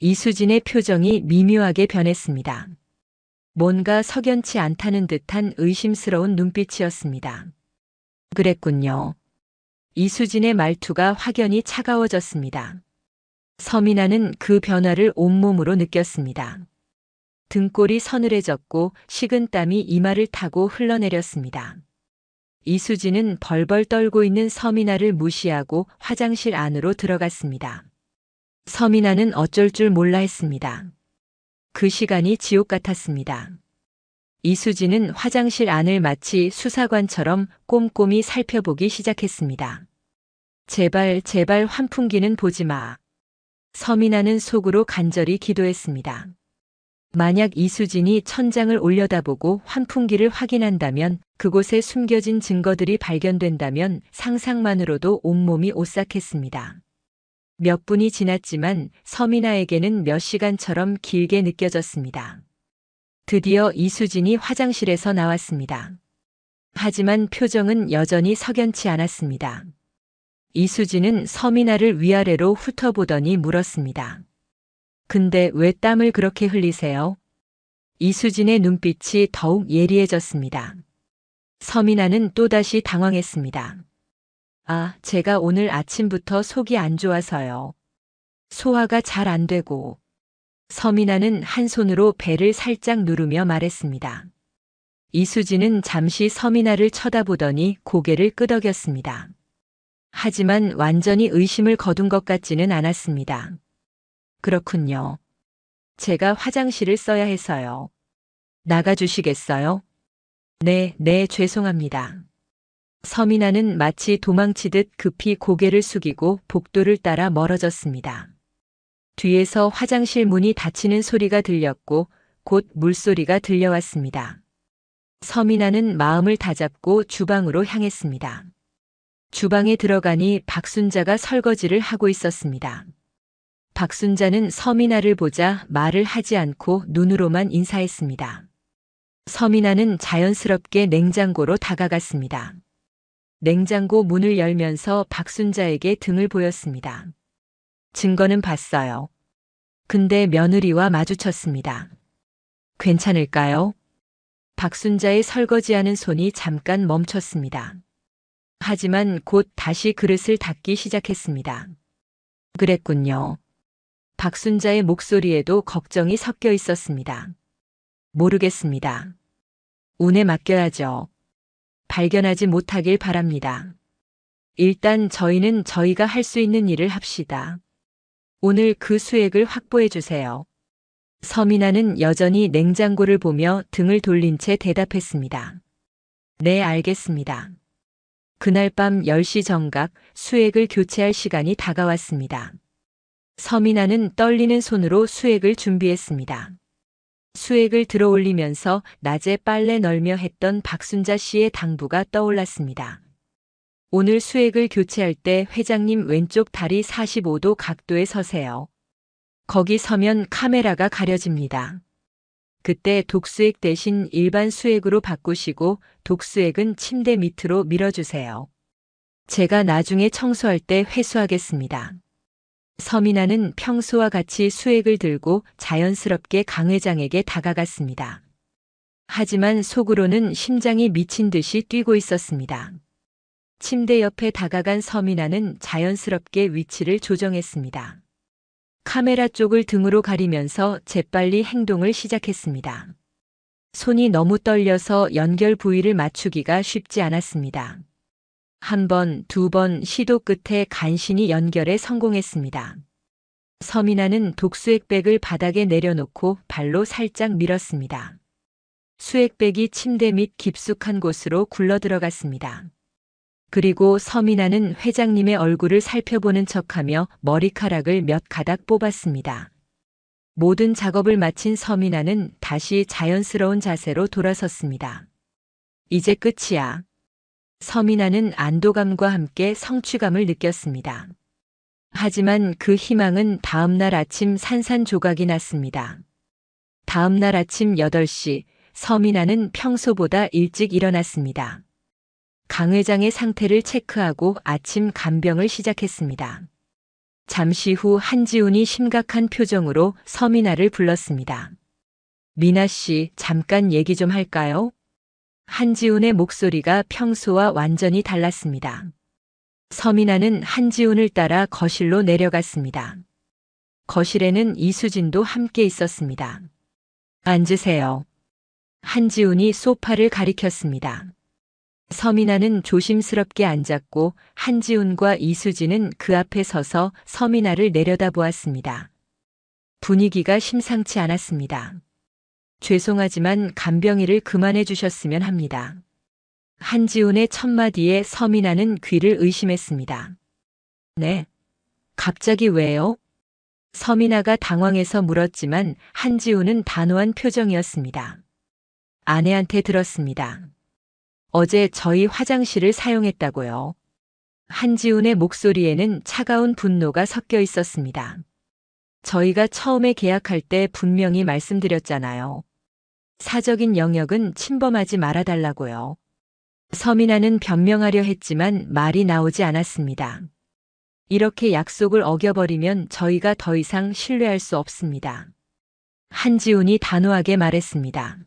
이수진의 표정이 미묘하게 변했습니다. 뭔가 석연치 않다는 듯한 의심스러운 눈빛이었습니다. 그랬군요. 이수진의 말투가 확연히 차가워졌습니다. 서민아는 그 변화를 온몸으로 느꼈습니다. 등골이 서늘해졌고 식은땀이 이마를 타고 흘러내렸습니다. 이수진은 벌벌 떨고 있는 서민아를 무시하고 화장실 안으로 들어갔습니다. 서민아는 어쩔 줄 몰라 했습니다. 그 시간이 지옥 같았습니다. 이수진은 화장실 안을 마치 수사관처럼 꼼꼼히 살펴보기 시작했습니다. 제발 환풍기는 보지 마. 서민아는 속으로 간절히 기도했습니다. 만약 이수진이 천장을 올려다보고 환풍기를 확인한다면, 그곳에 숨겨진 증거들이 발견된다면 상상만으로도 온몸이 오싹했습니다. 몇 분이 지났지만 서민아에게는 몇 시간처럼 길게 느껴졌습니다. 드디어 이수진이 화장실에서 나왔습니다. 하지만 표정은 여전히 석연치 않았습니다. 이수진은 서민아를 위아래로 훑어보더니 물었습니다. 근데 왜 땀을 그렇게 흘리세요? 이수진의 눈빛이 더욱 예리해졌습니다. 서민아는 또다시 당황했습니다. 제가 오늘 아침부터 속이 안 좋아서요. 소화가 잘 안 되고. 서민아는 한 손으로 배를 살짝 누르며 말했습니다. 이수진은 잠시 서민아를 쳐다보더니 고개를 끄덕였습니다. 하지만 완전히 의심을 거둔 것 같지는 않았습니다. 그렇군요. 제가 화장실을 써야 해서요. 나가주시겠어요? 네, 죄송합니다. 서민아는 마치 도망치듯 급히 고개를 숙이고 복도를 따라 멀어졌습니다. 뒤에서 화장실 문이 닫히는 소리가 들렸고 곧 물소리가 들려왔습니다. 서민아는 마음을 다잡고 주방으로 향했습니다. 주방에 들어가니 박순자가 설거지를 하고 있었습니다. 박순자는 서민아를 보자 말을 하지 않고 눈으로만 인사했습니다. 서민아는 자연스럽게 냉장고로 다가갔습니다. 냉장고 문을 열면서 박순자에게 등을 보였습니다. 증거는 봤어요. 근데 며느리와 마주쳤습니다. 괜찮을까요? 박순자의 설거지하는 손이 잠깐 멈췄습니다. 하지만 곧 다시 그릇을 닦기 시작했습니다. 그랬군요. 박순자의 목소리에도 걱정이 섞여 있었습니다. 모르겠습니다. 운에 맡겨야죠. 발견하지 못하길 바랍니다. 일단 저희는 저희가 할 수 있는 일을 합시다. 오늘 그 수액을 확보해 주세요. 서민아는 여전히 냉장고를 보며 등을 돌린 채 대답했습니다. 네, 알겠습니다. 그날 밤 10시 정각 수액을 교체할 시간이 다가왔습니다. 서민아는 떨리는 손으로 수액을 준비했습니다. 수액을 들어 올리면서 낮에 빨래 널며 했던 박순자 씨의 당부가 떠올랐습니다. 오늘 수액을 교체할 때 회장님 왼쪽 다리 45도 각도에 서세요. 거기 서면 카메라가 가려집니다. 그때 독수액 대신 일반 수액으로 바꾸시고 독수액은 침대 밑으로 밀어주세요. 제가 나중에 청소할 때 회수하겠습니다. 서민아는 평소와 같이 수액을 들고 자연스럽게 강 회장에게 다가갔습니다. 하지만 속으로는 심장이 미친 듯이 뛰고 있었습니다. 침대 옆에 다가간 서민아는 자연스럽게 위치를 조정했습니다. 카메라 쪽을 등으로 가리면서 재빨리 행동을 시작했습니다. 손이 너무 떨려서 연결 부위를 맞추기가 쉽지 않았습니다. 한 번, 두 번 시도 끝에 간신히 연결에 성공했습니다. 서민아는 독수액백을 바닥에 내려놓고 발로 살짝 밀었습니다. 수액백이 침대 밑 깊숙한 곳으로 굴러들어갔습니다. 그리고 서민아는 회장님의 얼굴을 살펴보는 척하며 머리카락을 몇 가닥 뽑았습니다. 모든 작업을 마친 서민아는 다시 자연스러운 자세로 돌아섰습니다. 이제 끝이야. 서민아는 안도감과 함께 성취감을 느꼈습니다. 하지만 그 희망은 다음 날 아침 산산조각이 났습니다. 다음 날 아침 8시 서민아는 평소보다 일찍 일어났습니다. 강 회장의 상태를 체크하고 아침 간병을 시작했습니다. 잠시 후 한지훈이 심각한 표정으로 서민아를 불렀습니다. 미나 씨, 잠깐 얘기 좀 할까요? 한지훈의 목소리가 평소와 완전히 달랐습니다. 서민아는 한지훈을 따라 거실로 내려갔습니다. 거실에는 이수진도 함께 있었습니다. 앉으세요. 한지훈이 소파를 가리켰습니다. 서민아는 조심스럽게 앉았고 한지훈과 이수진은 그 앞에 서서 서민아를 내려다보았습니다. 분위기가 심상치 않았습니다. 죄송하지만 간병이를 그만해 주셨으면 합니다. 한지훈의 첫마디에 서민아는 귀를 의심했습니다. 네? 갑자기 왜요? 서민아가 당황해서 물었지만 한지훈은 단호한 표정이었습니다. 아내한테 들었습니다. 어제 저희 화장실을 사용했다고요. 한지훈의 목소리에는 차가운 분노가 섞여 있었습니다. 저희가 처음에 계약할 때 분명히 말씀드렸잖아요. 사적인 영역은 침범하지 말아달라고요. 서민아는 변명하려 했지만 말이 나오지 않았습니다. 이렇게 약속을 어겨버리면 저희가 더 이상 신뢰할 수 없습니다. 한지훈이 단호하게 말했습니다.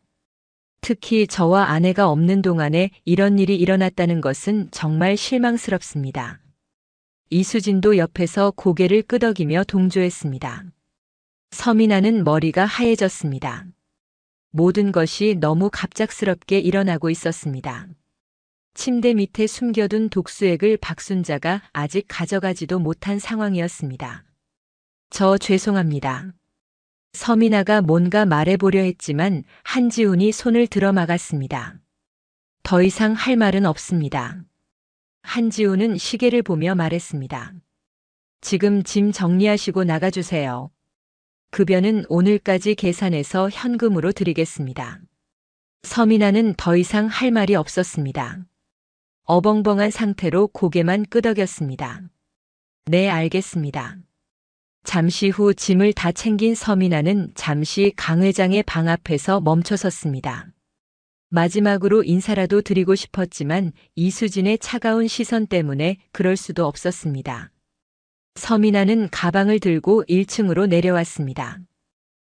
특히 저와 아내가 없는 동안에 이런 일이 일어났다는 것은 정말 실망스럽습니다. 이수진도 옆에서 고개를 끄덕이며 동조했습니다. 서민아는 머리가 하얘졌습니다. 모든 것이 너무 갑작스럽게 일어나고 있었습니다. 침대 밑에 숨겨둔 독수액을 박순자가 아직 가져가지도 못한 상황이었습니다. 저 죄송합니다. 서민아가 뭔가 말해보려 했지만 한지훈이 손을 들어 막았습니다. 더 이상 할 말은 없습니다. 한지훈은 시계를 보며 말했습니다. 지금 짐 정리하시고 나가주세요. 급여는 오늘까지 계산해서 현금으로 드리겠습니다. 서민아는 더 이상 할 말이 없었습니다. 어벙벙한 상태로 고개만 끄덕였습니다. 네, 알겠습니다. 잠시 후 짐을 다 챙긴 서민아는 잠시 강 회장의 방 앞에서 멈춰섰습니다. 마지막으로 인사라도 드리고 싶었지만 이수진의 차가운 시선 때문에 그럴 수도 없었습니다. 서민아는 가방을 들고 1층으로 내려왔습니다.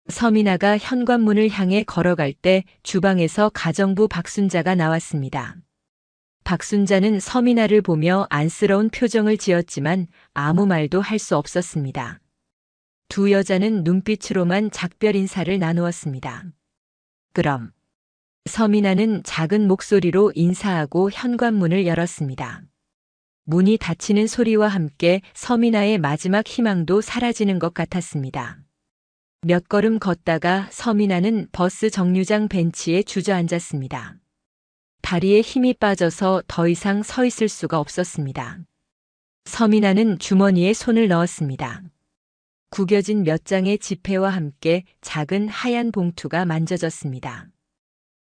서민아가 현관문을 향해 걸어갈 때 주방에서 가정부 박순자가 나왔습니다. 박순자는 서민아를 보며 안쓰러운 표정을 지었지만 아무 말도 할 수 없었습니다. 두 여자는 눈빛으로만 작별 인사를 나누었습니다. 그럼. 서민아는 작은 목소리로 인사하고 현관문을 열었습니다. 문이 닫히는 소리와 함께 서민아의 마지막 희망도 사라지는 것 같았습니다. 몇 걸음 걷다가 서민아는 버스 정류장 벤치에 주저앉았습니다. 다리에 힘이 빠져서 더 이상 서 있을 수가 없었습니다. 서민아는 주머니에 손을 넣었습니다. 구겨진 몇 장의 지폐와 함께 작은 하얀 봉투가 만져졌습니다.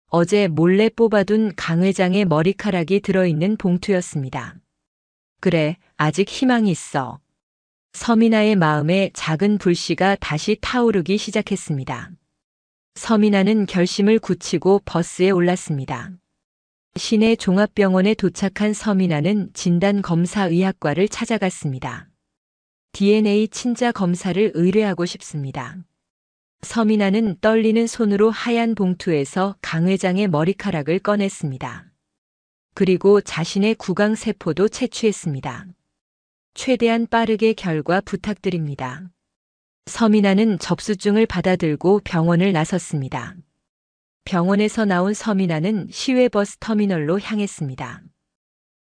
어제 몰래 뽑아둔 강 회장의 머리카락이 들어있는 봉투였습니다. 그래, 아직 희망이 있어. 서민아의 마음에 작은 불씨가 다시 타오르기 시작했습니다. 서민아는 결심을 굳히고 버스에 올랐습니다. 시내 종합병원에 도착한 서민아는 진단검사의학과를 찾아갔습니다. DNA 친자 검사를 의뢰하고 싶습니다. 서민아는 떨리는 손으로 하얀 봉투에서 강 회장의 머리카락을 꺼냈습니다. 그리고 자신의 구강세포도 채취했습니다. 최대한 빠르게 결과 부탁드립니다. 서민아는 접수증을 받아들고 병원을 나섰습니다. 병원에서 나온 서민아는 시외버스 터미널로 향했습니다.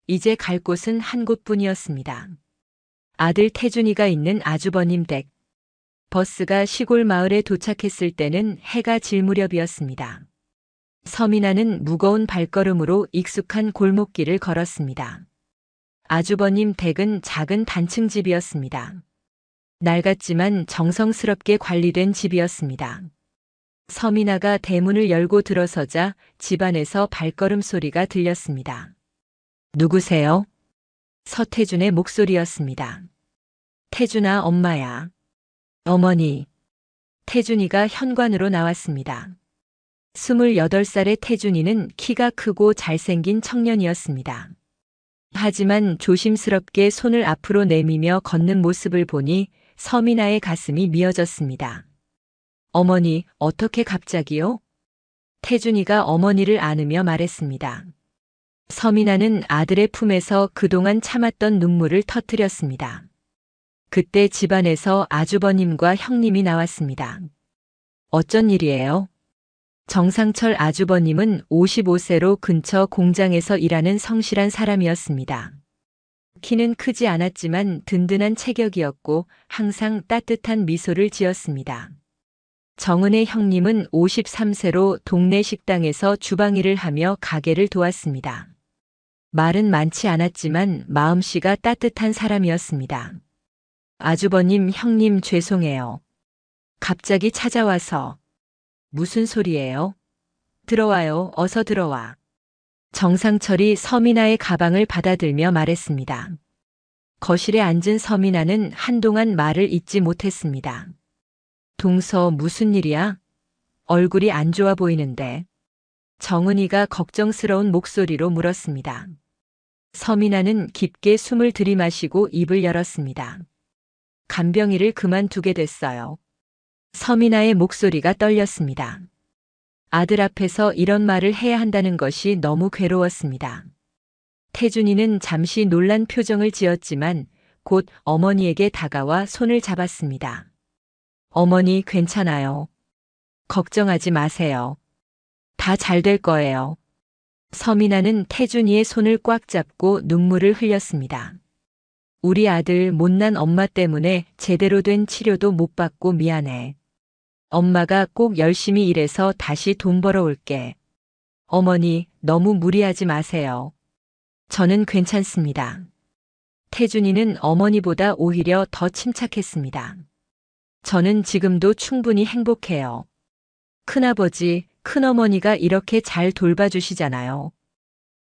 이제 갈 곳은 한 곳뿐이었습니다. 아들 태준이가 있는 아주버님 댁. 버스가 시골 마을에 도착했을 때는 해가 질 무렵이었습니다. 서민아는 무거운 발걸음으로 익숙한 골목길을 걸었습니다. 아주버님 댁은 작은 단층 집이었습니다. 낡았지만 정성스럽게 관리된 집이었습니다. 서민아가 대문을 열고 들어서자 집안에서 발걸음 소리가 들렸습니다. 누구세요? 서태준의 목소리였습니다. 태준아, 엄마야. 어머니. 태준이가 현관으로 나왔습니다. 28살의 태준이는 키가 크고 잘생긴 청년이었습니다. 하지만 조심스럽게 손을 앞으로 내미며 걷는 모습을 보니 서민아의 가슴이 미어졌습니다. 어머니, 어떻게 갑자기요? 태준이가 어머니를 안으며 말했습니다. 서민아는 아들의 품에서 그동안 참았던 눈물을 터뜨렸습니다. 그때 집안에서 아주버님과 형님이 나왔습니다. 어쩐 일이에요? 정상철 아주버님은 55세로 근처 공장에서 일하는 성실한 사람이었습니다. 키는 크지 않았지만 든든한 체격이었고 항상 따뜻한 미소를 지었습니다. 정은의 형님은 53세로 동네 식당에서 주방일을 하며 가게를 도왔습니다. 말은 많지 않았지만 마음씨가 따뜻한 사람이었습니다. 아주버님, 형님 죄송해요. 갑자기 찾아와서. 무슨 소리예요? 들어와요. 어서 들어와. 정상철이 서민아의 가방을 받아들며 말했습니다. 거실에 앉은 서민아는 한동안 말을 잇지 못했습니다. 동서, 무슨 일이야? 얼굴이 안 좋아 보이는데. 정은이가 걱정스러운 목소리로 물었습니다. 서민아는 깊게 숨을 들이마시고 입을 열었습니다. 간병인을 그만두게 됐어요. 서민아의 목소리가 떨렸습니다. 아들 앞에서 이런 말을 해야 한다는 것이 너무 괴로웠습니다. 태준이는 잠시 놀란 표정을 지었지만 곧 어머니에게 다가와 손을 잡았습니다. 어머니, 괜찮아요. 걱정하지 마세요. 다 잘 될 거예요. 서민아는 태준이의 손을 꽉 잡고 눈물을 흘렸습니다. 우리 아들 못난 엄마 때문에 제대로 된 치료도 못 받고 미안해. 엄마가 꼭 열심히 일해서 다시 돈 벌어올게. 어머니, 너무 무리하지 마세요. 저는 괜찮습니다. 태준이는 어머니보다 오히려 더 침착했습니다. 저는 지금도 충분히 행복해요. 큰아버지, 큰어머니가 이렇게 잘 돌봐주시잖아요.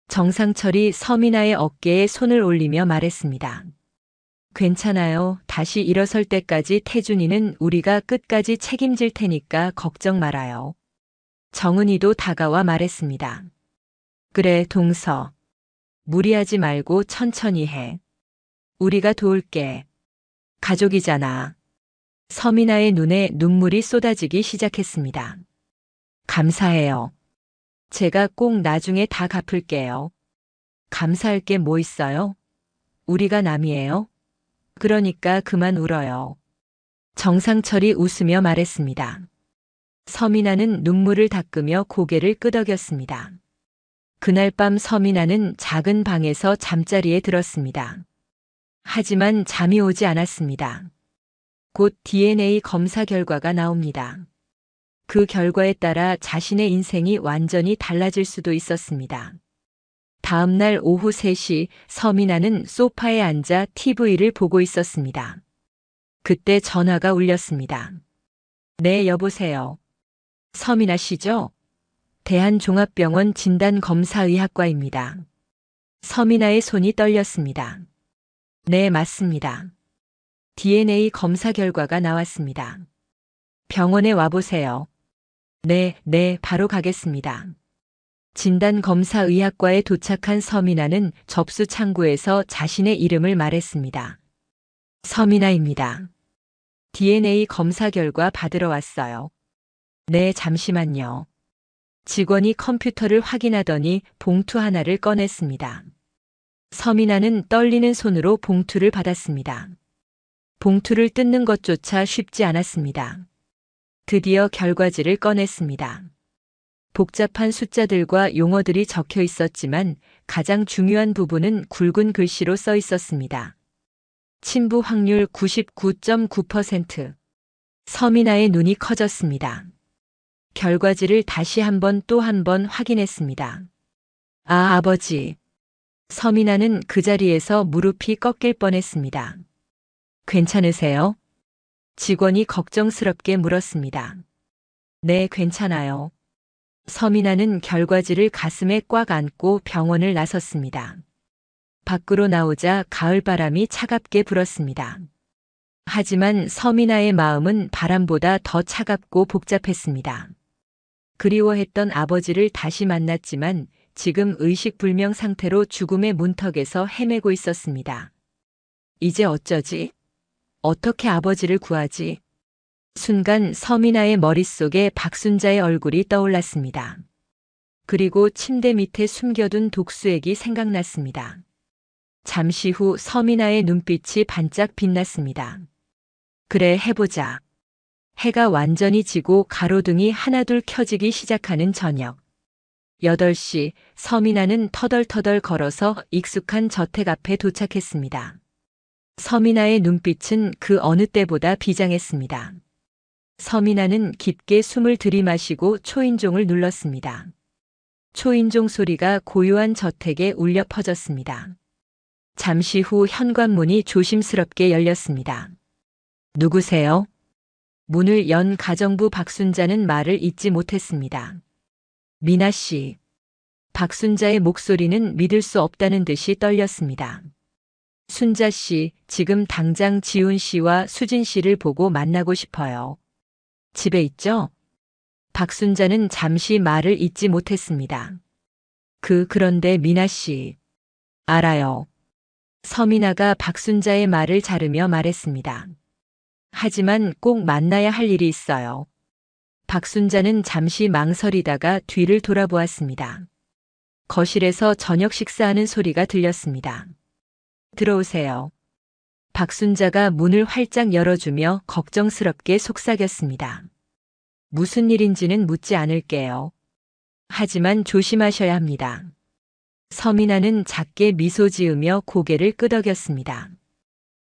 정상철이 서민아의 어깨에 손을 올리며 말했습니다. 괜찮아요. 다시 일어설 때까지 태준이는 우리가 끝까지 책임질 테니까 걱정 말아요. 정은이도 다가와 말했습니다. 그래, 동서. 무리하지 말고 천천히 해. 우리가 도울게. 가족이잖아. 서민아의 눈에 눈물이 쏟아지기 시작했습니다. 감사해요. 제가 꼭 나중에 다 갚을게요. 감사할 게 뭐 있어요? 우리가 남이에요? 그러니까 그만 울어요. 정상철이 웃으며 말했습니다. 서민아는 눈물을 닦으며 고개를 끄덕였습니다. 그날 밤 서민아는 작은 방에서 잠자리에 들었습니다. 하지만 잠이 오지 않았습니다. 곧 DNA 검사 결과가 나옵니다. 그 결과에 따라 자신의 인생이 완전히 달라질 수도 있었습니다. 다음 날 오후 3시 서민아는 소파에 앉아 TV를 보고 있었습니다. 그때 전화가 울렸습니다. 네, 여보세요. 서민아 씨죠? 대한종합병원 진단검사의학과입니다. 서민아의 손이 떨렸습니다. 네, 맞습니다. DNA 검사 결과가 나왔습니다. 병원에 와보세요. 네, 바로 가겠습니다. 진단검사의학과에 도착한 서민아는 접수 창구에서 자신의 이름을 말했습니다. 서민아입니다. DNA 검사 결과 받으러 왔어요. 네, 잠시만요. 직원이 컴퓨터를 확인하더니 봉투 하나를 꺼냈습니다. 서민아는 떨리는 손으로 봉투를 받았습니다. 봉투를 뜯는 것조차 쉽지 않았습니다. 드디어 결과지를 꺼냈습니다. 복잡한 숫자들과 용어들이 적혀 있었지만 가장 중요한 부분은 굵은 글씨로 써 있었습니다. 침부 확률 99.9%. 서민아의 눈이 커졌습니다. 결과지를 다시 한 번 또 한 번 확인했습니다. 아, 아버지. 서민아는 그 자리에서 무릎이 꺾일 뻔했습니다. 괜찮으세요? 직원이 걱정스럽게 물었습니다. 네, 괜찮아요. 서민아는 결과지를 가슴에 꽉 안고 병원을 나섰습니다. 밖으로 나오자 가을바람이 차갑게 불었습니다. 하지만 서민아의 마음은 바람보다 더 차갑고 복잡했습니다. 그리워했던 아버지를 다시 만났지만 지금 의식불명 상태로 죽음의 문턱에서 헤매고 있었습니다. 이제 어쩌지? 어떻게 아버지를 구하지? 순간 서민아의 머릿속에 박순자의 얼굴이 떠올랐습니다. 그리고 침대 밑에 숨겨둔 독수액이 생각났습니다. 잠시 후 서민아의 눈빛이 반짝 빛났습니다. 그래, 해보자. 해가 완전히 지고 가로등이 하나둘 켜지기 시작하는 저녁. 8시 서민아는 터덜터덜 걸어서 익숙한 저택 앞에 도착했습니다. 서민아의 눈빛은 그 어느 때보다 비장했습니다. 서민아는 깊게 숨을 들이마시고 초인종을 눌렀습니다. 초인종 소리가 고요한 저택에 울려 퍼졌습니다. 잠시 후 현관문이 조심스럽게 열렸습니다. 누구세요? 문을 연 가정부 박순자는 말을 잇지 못했습니다. 미나 씨. 박순자의 목소리는 믿을 수 없다는 듯이 떨렸습니다. 순자 씨, 지금 당장 지훈 씨와 수진 씨를 보고 만나고 싶어요. 집에 있죠? 박순자는 잠시 말을 잇지 못했습니다. 그런데 미나 씨. 알아요. 서민아가 박순자의 말을 자르며 말했습니다. 하지만 꼭 만나야 할 일이 있어요. 박순자는 잠시 망설이다가 뒤를 돌아보았습니다. 거실에서 저녁 식사하는 소리가 들렸습니다. 들어오세요. 박순자가 문을 활짝 열어주며 걱정스럽게 속삭였습니다. 무슨 일인지는 묻지 않을게요. 하지만 조심하셔야 합니다. 서민아는 작게 미소 지으며 고개를 끄덕였습니다.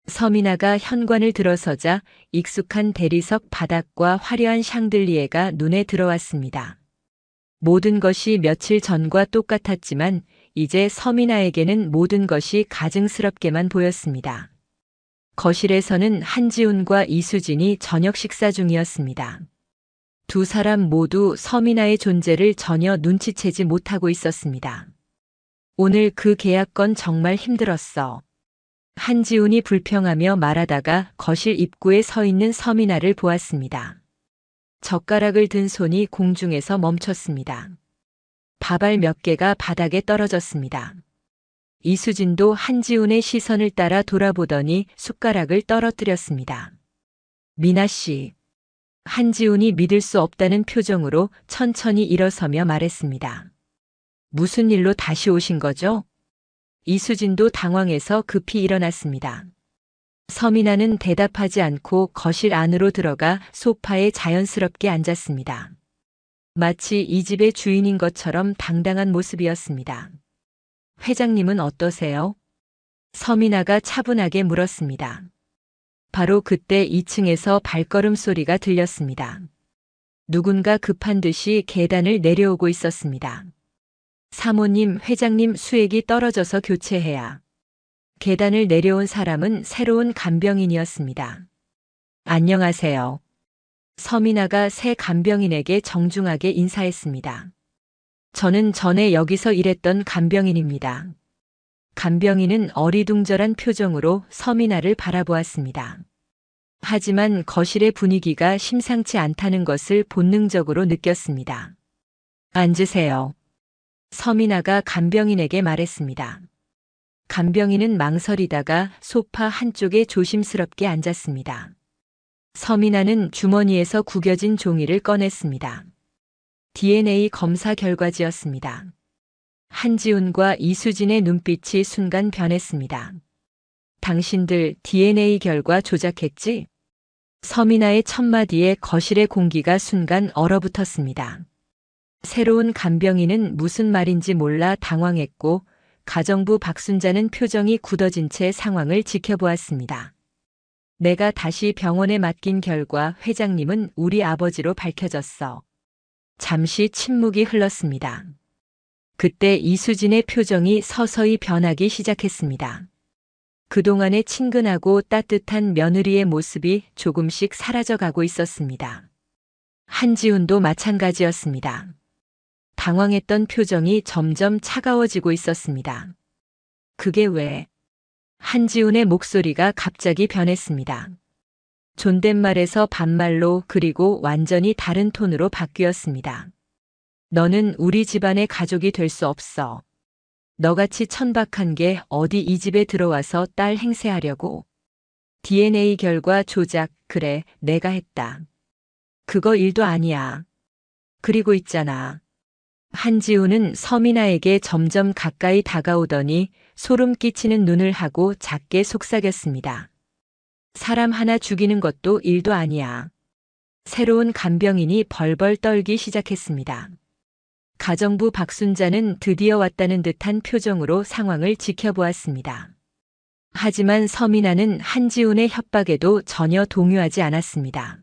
서민아가 현관을 들어서자 익숙한 대리석 바닥과 화려한 샹들리에가 눈에 들어왔습니다. 모든 것이 며칠 전과 똑같았지만 이제 서민아에게는 모든 것이 가증스럽게만 보였습니다. 거실에서는 한지훈과 이수진이 저녁 식사 중이었습니다. 두 사람 모두 서민아의 존재를 전혀 눈치채지 못하고 있었습니다. 오늘 그 계약건 정말 힘들었어. 한지훈이 불평하며 말하다가 거실 입구에 서 있는 서민아를 보았습니다. 젓가락을 든 손이 공중에서 멈췄습니다. 밥알 몇 개가 바닥에 떨어졌습니다. 이수진도 한지훈의 시선을 따라 돌아보더니 숟가락을 떨어뜨렸습니다. 미나 씨. 한지훈이 믿을 수 없다는 표정으로 천천히 일어서며 말했습니다. 무슨 일로 다시 오신 거죠? 이수진도 당황해서 급히 일어났습니다. 서민아는 대답하지 않고 거실 안으로 들어가 소파에 자연스럽게 앉았습니다. 마치 이 집의 주인인 것처럼 당당한 모습이었습니다. 회장님은 어떠세요? 서민아가 차분하게 물었습니다. 바로 그때 2층에서 발걸음 소리가 들렸습니다. 누군가 급한 듯이 계단을 내려오고 있었습니다. 사모님, 회장님 수액이 떨어져서 교체해야. 계단을 내려온 사람은 새로운 간병인이었습니다. 안녕하세요. 서민아가 새 간병인에게 정중하게 인사했습니다. 저는 전에 여기서 일했던 간병인입니다. 간병인은 어리둥절한 표정으로 서민아를 바라보았습니다. 하지만 거실의 분위기가 심상치 않다는 것을 본능적으로 느꼈습니다. 앉으세요. 서민아가 간병인에게 말했습니다. 간병인은 망설이다가 소파 한쪽에 조심스럽게 앉았습니다. 서민아는 주머니에서 구겨진 종이를 꺼냈습니다. DNA 검사 결과지였습니다. 한지훈과 이수진의 눈빛이 순간 변했습니다. 당신들 DNA 결과 조작했지? 서민아의 첫마디에 거실의 공기가 순간 얼어붙었습니다. 새로운 간병인은 무슨 말인지 몰라 당황했고 가정부 박순자는 표정이 굳어진 채 상황을 지켜보았습니다. 내가 다시 병원에 맡긴 결과 회장님은 우리 아버지로 밝혀졌어. 잠시 침묵이 흘렀습니다. 그때 이수진의 표정이 서서히 변하기 시작했습니다. 그동안의 친근하고 따뜻한 며느리의 모습이 조금씩 사라져가고 있었습니다. 한지훈도 마찬가지였습니다. 당황했던 표정이 점점 차가워지고 있었습니다. 그게 왜? 한지훈의 목소리가 갑자기 변했습니다. 존댓말에서 반말로 그리고 완전히 다른 톤으로 바뀌었습니다. 너는 우리 집안의 가족이 될 수 없어. 너같이 천박한 게 어디 이 집에 들어와서 딸 행세하려고. DNA 결과 조작, 그래, 내가 했다. 그거 일도 아니야. 그리고 있잖아. 한지훈은 서민아에게 점점 가까이 다가오더니 소름 끼치는 눈을 하고 작게 속삭였습니다. 사람 하나 죽이는 것도 일도 아니야. 새로운 간병인이 벌벌 떨기 시작했습니다. 가정부 박순자는 드디어 왔다는 듯한 표정으로 상황을 지켜보았습니다. 하지만 서민아는 한지훈의 협박에도 전혀 동요하지 않았습니다.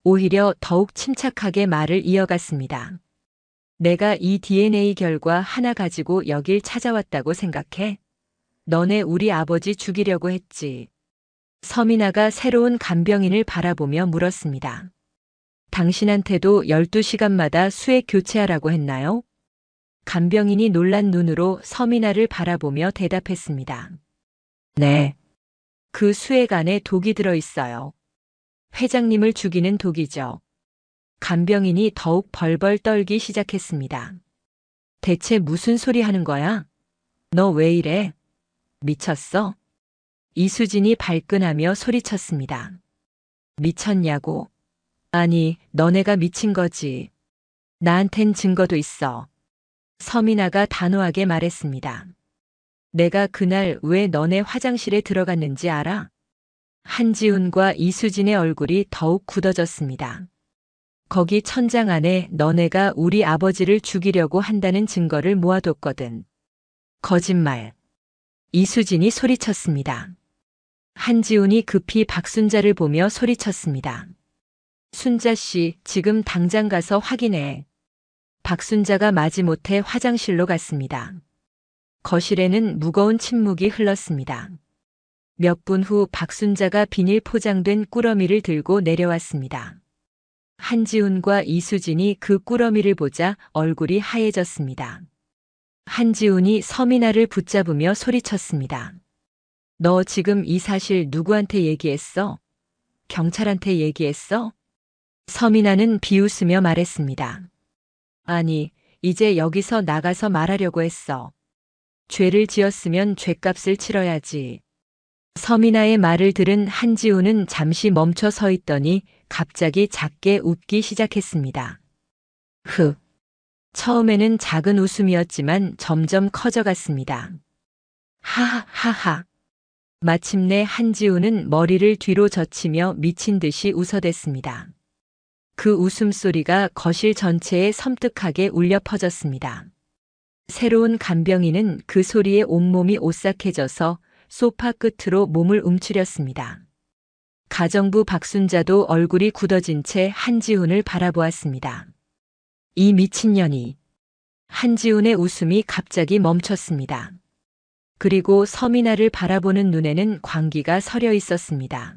오히려 더욱 침착하게 말을 이어갔습니다. 내가 이 DNA 결과 하나 가지고 여길 찾아왔다고 생각해? 너네 우리 아버지 죽이려고 했지. 서민아가 새로운 간병인을 바라보며 물었습니다. 당신한테도 12시간마다 수액 교체하라고 했나요? 간병인이 놀란 눈으로 서민아를 바라보며 대답했습니다. 네. 그 수액 안에 독이 들어있어요. 회장님을 죽이는 독이죠. 간병인이 더욱 벌벌 떨기 시작했습니다. 대체 무슨 소리 하는 거야? 너 왜 이래? 미쳤어? 이수진이 발끈하며 소리쳤습니다. 미쳤냐고? 아니, 너네가 미친 거지. 나한텐 증거도 있어. 서민아가 단호하게 말했습니다. 내가 그날 왜 너네 화장실에 들어갔는지 알아? 한지훈과 이수진의 얼굴이 더욱 굳어졌습니다. 거기 천장 안에 너네가 우리 아버지를 죽이려고 한다는 증거를 모아뒀거든. 거짓말. 이수진이 소리쳤습니다. 한지훈이 급히 박순자를 보며 소리쳤습니다. 순자 씨, 지금 당장 가서 확인해. 박순자가 마지못해 화장실로 갔습니다. 거실에는 무거운 침묵이 흘렀습니다. 몇 분 후 박순자가 비닐 포장된 꾸러미를 들고 내려왔습니다. 한지훈과 이수진이 그 꾸러미를 보자 얼굴이 하얘졌습니다. 한지훈이 서민아를 붙잡으며 소리쳤습니다. 너 지금 이 사실 누구한테 얘기했어? 경찰한테 얘기했어? 서민아는 비웃으며 말했습니다. 아니, 이제 여기서 나가서 말하려고 했어. 죄를 지었으면 죄값을 치러야지. 서민아의 말을 들은 한지우는 잠시 멈춰 서 있더니 갑자기 작게 웃기 시작했습니다. 처음에는 작은 웃음이었지만 점점 커져갔습니다. 하하하하. 마침내 한지우는 머리를 뒤로 젖히며 미친 듯이 웃어댔습니다. 그 웃음소리가 거실 전체에 섬뜩하게 울려 퍼졌습니다. 새로운 간병인은 그 소리에 온몸이 오싹해져서 소파 끝으로 몸을 움츠렸습니다. 가정부 박순자도 얼굴이 굳어진 채 한지훈을 바라보았습니다. 이 미친년이. 한지훈의 웃음이 갑자기 멈췄습니다. 그리고 서민아를 바라보는 눈에는 광기가 서려 있었습니다.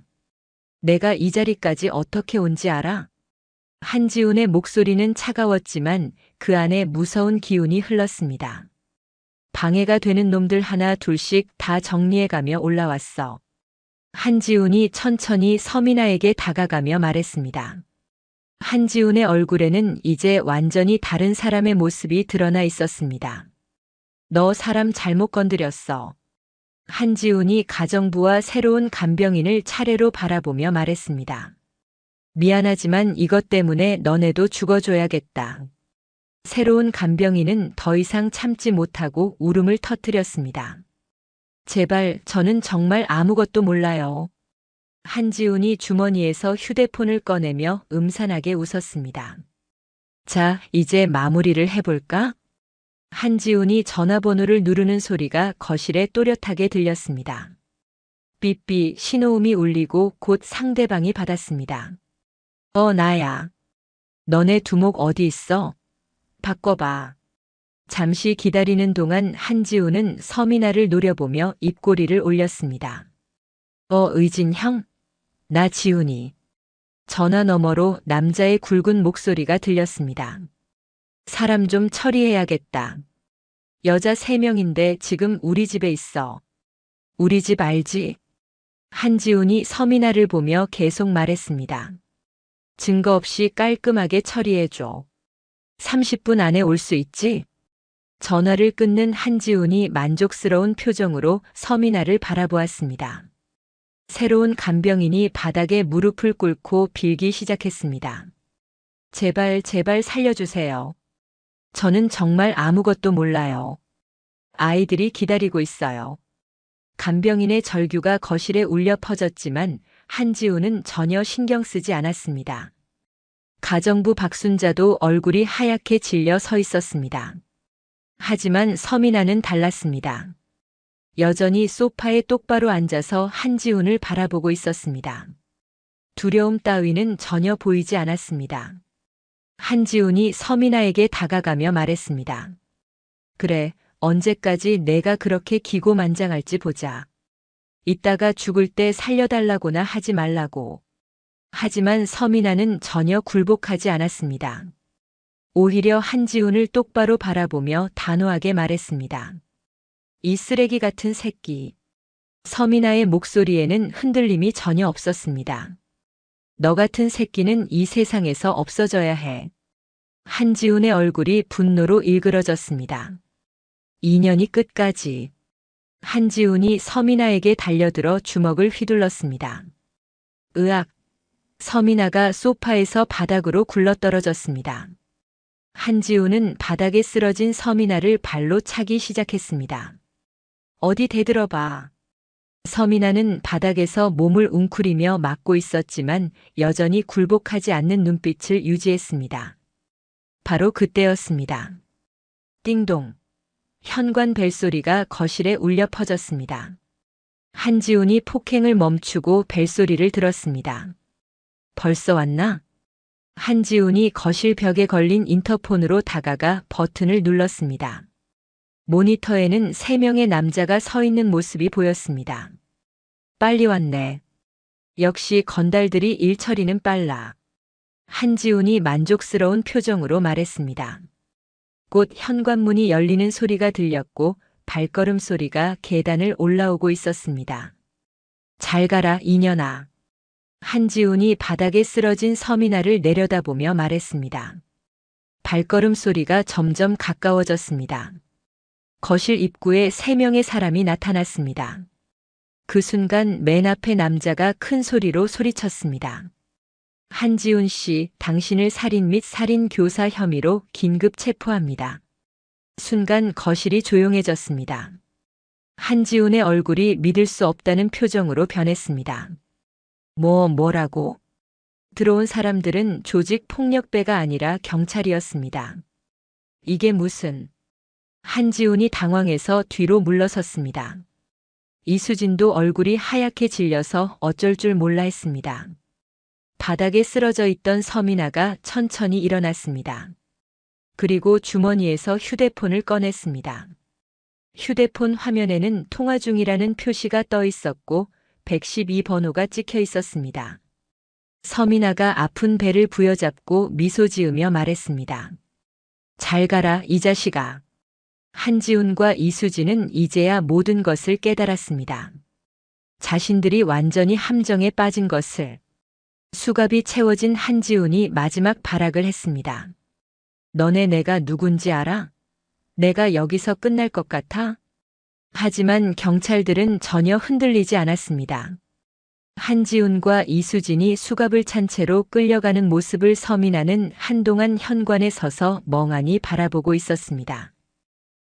내가 이 자리까지 어떻게 온지 알아? 한지훈의 목소리는 차가웠지만 그 안에 무서운 기운이 흘렀습니다. 방해가 되는 놈들 하나 둘씩 다 정리해가며 올라왔어. 한지훈이 천천히 서민아에게 다가가며 말했습니다. 한지훈의 얼굴에는 이제 완전히 다른 사람의 모습이 드러나 있었습니다. 너 사람 잘못 건드렸어. 한지훈이 가정부와 새로운 간병인을 차례로 바라보며 말했습니다. 미안하지만 이것 때문에 너네도 죽어줘야겠다. 새로운 간병인은 더 이상 참지 못하고 울음을 터뜨렸습니다. 제발, 저는 정말 아무것도 몰라요. 한지훈이 주머니에서 휴대폰을 꺼내며 음산하게 웃었습니다. 자, 이제 마무리를 해볼까? 한지훈이 전화번호를 누르는 소리가 거실에 또렷하게 들렸습니다. 삐삐 신호음이 울리고 곧 상대방이 받았습니다. 나야. 너네 두목 어디 있어? 바꿔봐. 잠시 기다리는 동안 한지훈은 서민아를 노려보며 입꼬리를 올렸습니다. 의진 형? 나 지훈이. 전화 너머로 남자의 굵은 목소리가 들렸습니다. 사람 좀 처리해야겠다. 여자 3명인데 지금 우리 집에 있어. 우리 집 알지? 한지훈이 서민아를 보며 계속 말했습니다. 증거 없이 깔끔하게 처리해줘. 30분 안에 올 수 있지? 전화를 끊는 한지훈이 만족스러운 표정으로 서민아를 바라보았습니다. 새로운 간병인이 바닥에 무릎을 꿇고 빌기 시작했습니다. 제발, 제발 살려주세요. 저는 정말 아무것도 몰라요. 아이들이 기다리고 있어요. 간병인의 절규가 거실에 울려 퍼졌지만 한지훈은 전혀 신경 쓰지 않았습니다. 가정부 박순자도 얼굴이 하얗게 질려 서 있었습니다. 하지만 서민아는 달랐습니다. 여전히 소파에 똑바로 앉아서 한지훈을 바라보고 있었습니다. 두려움 따위는 전혀 보이지 않았습니다. 한지훈이 서민아에게 다가가며 말했습니다. 그래, 언제까지 내가 그렇게 기고만장할지 보자. 이따가 죽을 때 살려달라고나 하지 말라고. 하지만 서민아는 전혀 굴복하지 않았습니다. 오히려 한지훈을 똑바로 바라보며 단호하게 말했습니다. 이 쓰레기 같은 새끼. 서민아의 목소리에는 흔들림이 전혀 없었습니다. 너 같은 새끼는 이 세상에서 없어져야 해. 한지훈의 얼굴이 분노로 일그러졌습니다. 인연이 끝까지. 한지훈이 서민아에게 달려들어 주먹을 휘둘렀습니다. 으악. 서민아가 소파에서 바닥으로 굴러떨어졌습니다. 한지훈은 바닥에 쓰러진 서민아를 발로 차기 시작했습니다. 어디 대들어봐. 서민아는 바닥에서 몸을 웅크리며 맞고 있었지만 여전히 굴복하지 않는 눈빛을 유지했습니다. 바로 그때였습니다. 띵동. 현관 벨소리가 거실에 울려 퍼졌습니다. 한지훈이 폭행을 멈추고 벨소리를 들었습니다. 벌써 왔나? 한지훈이 거실 벽에 걸린 인터폰으로 다가가 버튼을 눌렀습니다. 모니터에는 3명의 남자가 서 있는 모습이 보였습니다. 빨리 왔네. 역시 건달들이 일 처리는 빨라. 한지훈이 만족스러운 표정으로 말했습니다. 곧 현관문이 열리는 소리가 들렸고 발걸음 소리가 계단을 올라오고 있었습니다. 잘 가라, 이년아. 한지훈이 바닥에 쓰러진 서민아를 내려다보며 말했습니다. 발걸음 소리가 점점 가까워졌습니다. 거실 입구에 3명의 사람이 나타났습니다. 그 순간 맨 앞에 남자가 큰 소리로 소리쳤습니다. 한지훈 씨, 당신을 살인 및 살인 교사 혐의로 긴급 체포합니다. 순간 거실이 조용해졌습니다. 한지훈의 얼굴이 믿을 수 없다는 표정으로 변했습니다. 뭐라고? 들어온 사람들은 조직 폭력배가 아니라 경찰이었습니다. 이게 무슨? 한지훈이 당황해서 뒤로 물러섰습니다. 이수진도 얼굴이 하얗게 질려서 어쩔 줄 몰라 했습니다. 바닥에 쓰러져 있던 서민아가 천천히 일어났습니다. 그리고 주머니에서 휴대폰을 꺼냈습니다. 휴대폰 화면에는 통화 중이라는 표시가 떠 있었고 112번호가 찍혀 있었습니다. 서민아가 아픈 배를 부여잡고 미소 지으며 말했습니다. 잘 가라, 이 자식아. 한지훈과 이수진은 이제야 모든 것을 깨달았습니다. 자신들이 완전히 함정에 빠진 것을. 수갑이 채워진 한지훈이 마지막 발악을 했습니다. 너네 내가 누군지 알아? 내가 여기서 끝날 것 같아? 하지만 경찰들은 전혀 흔들리지 않았습니다. 한지훈과 이수진이 수갑을 찬 채로 끌려가는 모습을 서민아는 한동안 현관에 서서 멍하니 바라보고 있었습니다.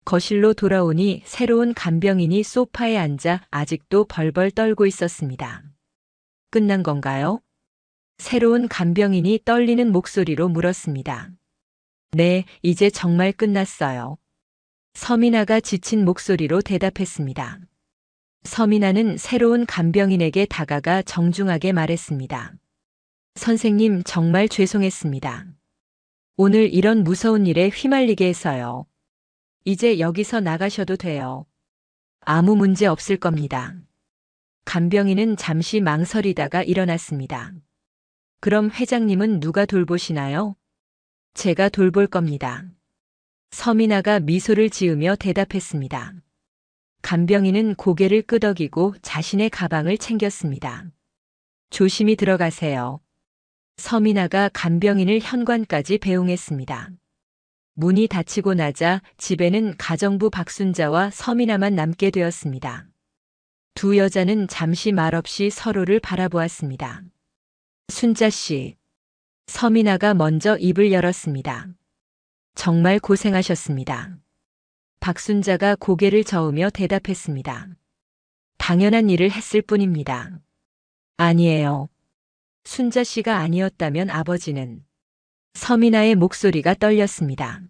거실로 돌아오니 새로운 간병인이 소파에 앉아 아직도 벌벌 떨고 있었습니다. 끝난 건가요? 새로운 간병인이 떨리는 목소리로 물었습니다. 네, 이제 정말 끝났어요. 서민아가 지친 목소리로 대답했습니다. 서민아는 새로운 간병인에게 다가가 정중하게 말했습니다. 선생님, 정말 죄송했습니다. 오늘 이런 무서운 일에 휘말리게 해서요. 이제 여기서 나가셔도 돼요. 아무 문제 없을 겁니다. 간병인은 잠시 망설이다가 일어났습니다. 그럼 회장님은 누가 돌보시나요? 제가 돌볼 겁니다. 서민아가 미소를 지으며 대답했습니다. 간병인은 고개를 끄덕이고 자신의 가방을 챙겼습니다. 조심히 들어가세요. 서민아가 간병인을 현관까지 배웅했습니다. 문이 닫히고 나자 집에는 가정부 박순자와 서민아만 남게 되었습니다. 두 여자는 잠시 말없이 서로를 바라보았습니다. 순자 씨. 서민아가 먼저 입을 열었습니다. 정말 고생하셨습니다. 박순자가 고개를 저으며 대답했습니다. 당연한 일을 했을 뿐입니다. 아니에요. 순자 씨가 아니었다면 아버지는. 서민아의 목소리가 떨렸습니다.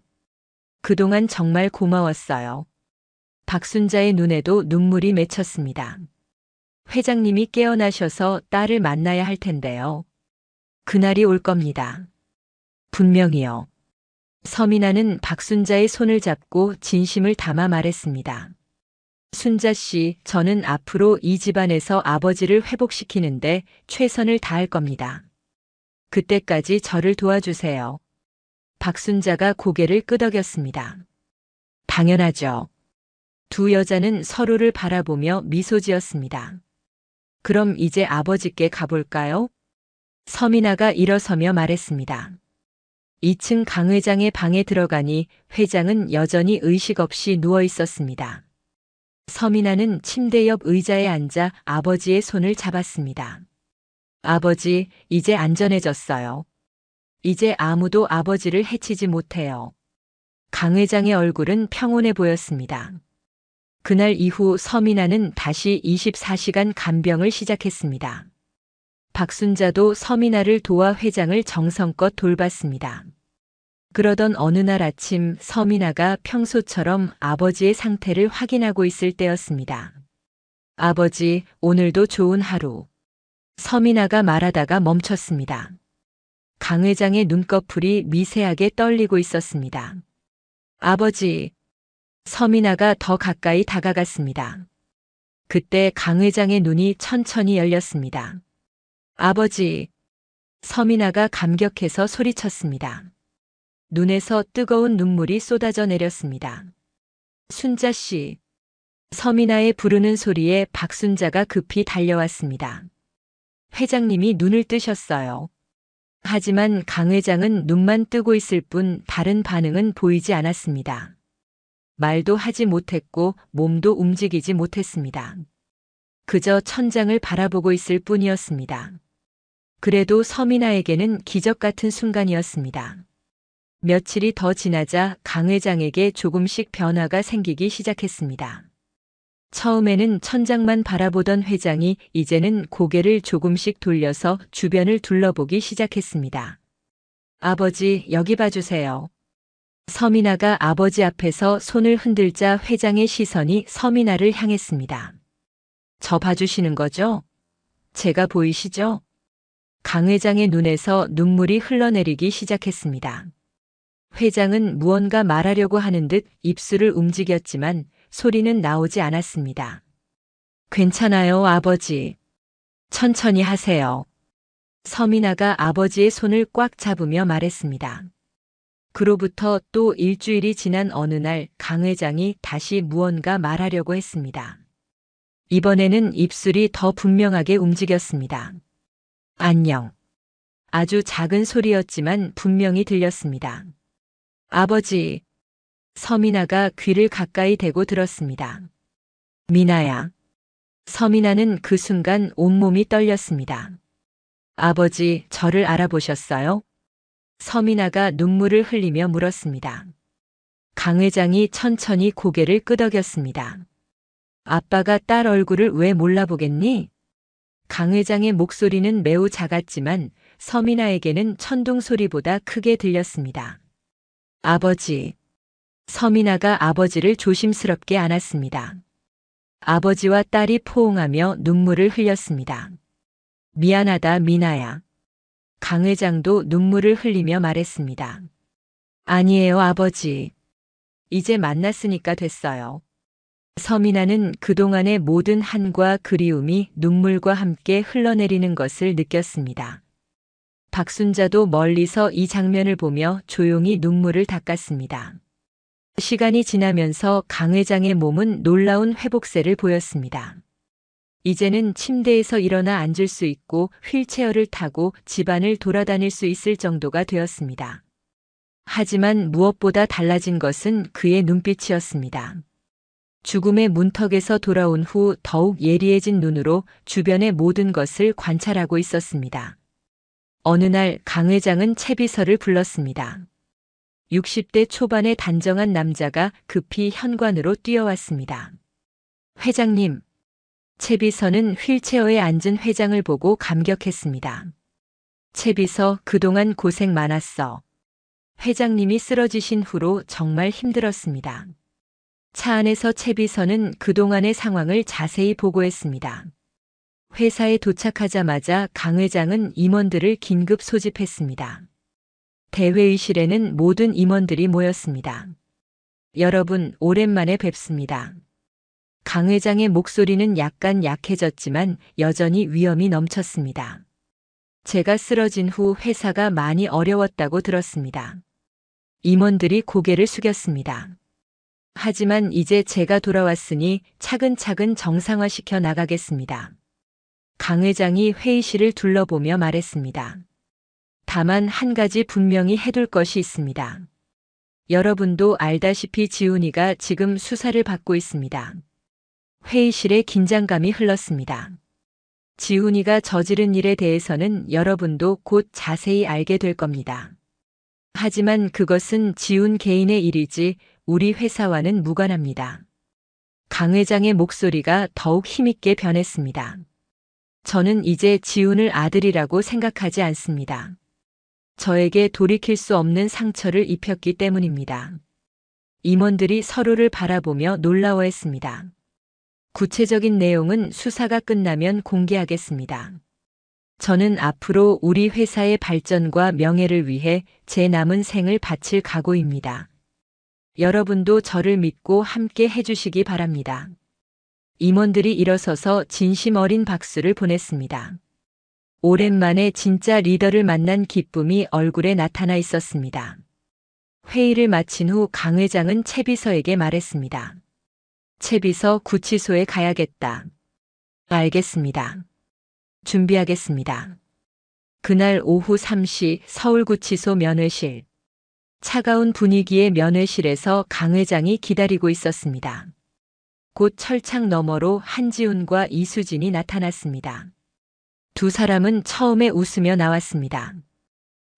그동안 정말 고마웠어요. 박순자의 눈에도 눈물이 맺혔습니다. 회장님이 깨어나셔서 딸을 만나야 할 텐데요. 그날이 올 겁니다. 분명히요. 서민아는 박순자의 손을 잡고 진심을 담아 말했습니다. 순자 씨, 저는 앞으로 이 집안에서 아버지를 회복시키는데 최선을 다할 겁니다. 그때까지 저를 도와주세요. 박순자가 고개를 끄덕였습니다. 당연하죠. 두 여자는 서로를 바라보며 미소 지었습니다. 그럼 이제 아버지께 가볼까요? 서민아가 일어서며 말했습니다. 2층 강 회장의 방에 들어가니 회장은 여전히 의식 없이 누워 있었습니다. 서민아는 침대 옆 의자에 앉아 아버지의 손을 잡았습니다. 아버지, 이제 안전해졌어요. 이제 아무도 아버지를 해치지 못해요. 강 회장의 얼굴은 평온해 보였습니다. 그날 이후 서민아는 다시 24시간 간병을 시작했습니다. 박순자도 서민아를 도와 회장을 정성껏 돌봤습니다. 그러던 어느 날 아침 서민아가 평소처럼 아버지의 상태를 확인하고 있을 때였습니다. 아버지, 오늘도 좋은 하루. 서민아가 말하다가 멈췄습니다. 강 회장의 눈꺼풀이 미세하게 떨리고 있었습니다. 아버지. 서민아가 더 가까이 다가갔습니다. 그때 강 회장의 눈이 천천히 열렸습니다. 아버지. 서민아가 감격해서 소리쳤습니다. 눈에서 뜨거운 눈물이 쏟아져 내렸습니다. 순자 씨. 서민아의 부르는 소리에 박순자가 급히 달려왔습니다. 회장님이 눈을 뜨셨어요. 하지만 강 회장은 눈만 뜨고 있을 뿐 다른 반응은 보이지 않았습니다. 말도 하지 못했고 몸도 움직이지 못했습니다. 그저 천장을 바라보고 있을 뿐이었습니다. 그래도 서민아에게는 기적 같은 순간이었습니다. 며칠이 더 지나자 강 회장에게 조금씩 변화가 생기기 시작했습니다. 처음에는 천장만 바라보던 회장이 이제는 고개를 조금씩 돌려서 주변을 둘러보기 시작했습니다. 아버지, 여기 봐주세요. 서민아가 아버지 앞에서 손을 흔들자 회장의 시선이 서민아를 향했습니다. 저 봐주시는 거죠? 제가 보이시죠? 강 회장의 눈에서 눈물이 흘러내리기 시작했습니다. 회장은 무언가 말하려고 하는 듯 입술을 움직였지만 소리는 나오지 않았습니다. 괜찮아요, 아버지. 천천히 하세요. 서민아가 아버지의 손을 꽉 잡으며 말했습니다. 그로부터 또 일주일이 지난 어느 날 강 회장이 다시 무언가 말하려고 했습니다. 이번에는 입술이 더 분명하게 움직였습니다. 안녕. 아주 작은 소리였지만 분명히 들렸습니다. 아버지. 서민아가 귀를 가까이 대고 들었습니다. 미나야. 서민아는 그 순간 온몸이 떨렸습니다. 아버지, 저를 알아보셨어요? 서민아가 눈물을 흘리며 물었습니다. 강 회장이 천천히 고개를 끄덕였습니다. 아빠가 딸 얼굴을 왜 몰라보겠니? 강 회장의 목소리는 매우 작았지만 서민아에게는 천둥 소리보다 크게 들렸습니다. 아버지. 서민아가 아버지를 조심스럽게 안았습니다. 아버지와 딸이 포옹하며 눈물을 흘렸습니다. 미안하다, 미나야. 강 회장도 눈물을 흘리며 말했습니다. 아니에요, 아버지. 이제 만났으니까 됐어요. 서민아는 그동안의 모든 한과 그리움이 눈물과 함께 흘러내리는 것을 느꼈습니다. 박순자도 멀리서 이 장면을 보며 조용히 눈물을 닦았습니다. 시간이 지나면서 강 회장의 몸은 놀라운 회복세를 보였습니다. 이제는 침대에서 일어나 앉을 수 있고 휠체어를 타고 집안을 돌아다닐 수 있을 정도가 되었습니다. 하지만 무엇보다 달라진 것은 그의 눈빛이었습니다. 죽음의 문턱에서 돌아온 후 더욱 예리해진 눈으로 주변의 모든 것을 관찰하고 있었습니다. 어느 날 강 회장은 채비서를 불렀습니다. 60대 초반의 단정한 남자가 급히 현관으로 뛰어왔습니다. 회장님. 채비서는 휠체어에 앉은 회장을 보고 감격했습니다. 채비서, 그동안 고생 많았어. 회장님이 쓰러지신 후로 정말 힘들었습니다. 차 안에서 채비서는 그동안의 상황을 자세히 보고했습니다. 회사에 도착하자마자 강 회장은 임원들을 긴급 소집했습니다. 대회의실에는 모든 임원들이 모였습니다. 여러분, 오랜만에 뵙습니다. 강 회장의 목소리는 약간 약해졌지만 여전히 위엄이 넘쳤습니다. 제가 쓰러진 후 회사가 많이 어려웠다고 들었습니다. 임원들이 고개를 숙였습니다. 하지만 이제 제가 돌아왔으니 차근차근 정상화시켜 나가겠습니다. 강 회장이 회의실을 둘러보며 말했습니다. 다만 한 가지 분명히 해둘 것이 있습니다. 여러분도 알다시피 지훈이가 지금 수사를 받고 있습니다. 회의실에 긴장감이 흘렀습니다. 지훈이가 저지른 일에 대해서는 여러분도 곧 자세히 알게 될 겁니다. 하지만 그것은 지훈 개인의 일이지 우리 회사와는 무관합니다. 강 회장의 목소리가 더욱 힘있게 변했습니다. 저는 이제 지훈을 아들이라고 생각하지 않습니다. 저에게 돌이킬 수 없는 상처를 입혔기 때문입니다. 임원들이 서로를 바라보며 놀라워했습니다. 구체적인 내용은 수사가 끝나면 공개하겠습니다. 저는 앞으로 우리 회사의 발전과 명예를 위해 제 남은 생을 바칠 각오입니다. 여러분도 저를 믿고 함께 해주시기 바랍니다. 임원들이 일어서서 진심 어린 박수를 보냈습니다. 오랜만에 진짜 리더를 만난 기쁨이 얼굴에 나타나 있었습니다. 회의를 마친 후 강 회장은 채비서에게 말했습니다. 채비서, 구치소에 가야겠다. 알겠습니다. 준비하겠습니다. 그날 오후 3시 서울구치소 면회실. 차가운 분위기의 면회실에서 강 회장이 기다리고 있었습니다. 곧 철창 너머로 한지훈과 이수진이 나타났습니다. 두 사람은 처음에 웃으며 나왔습니다.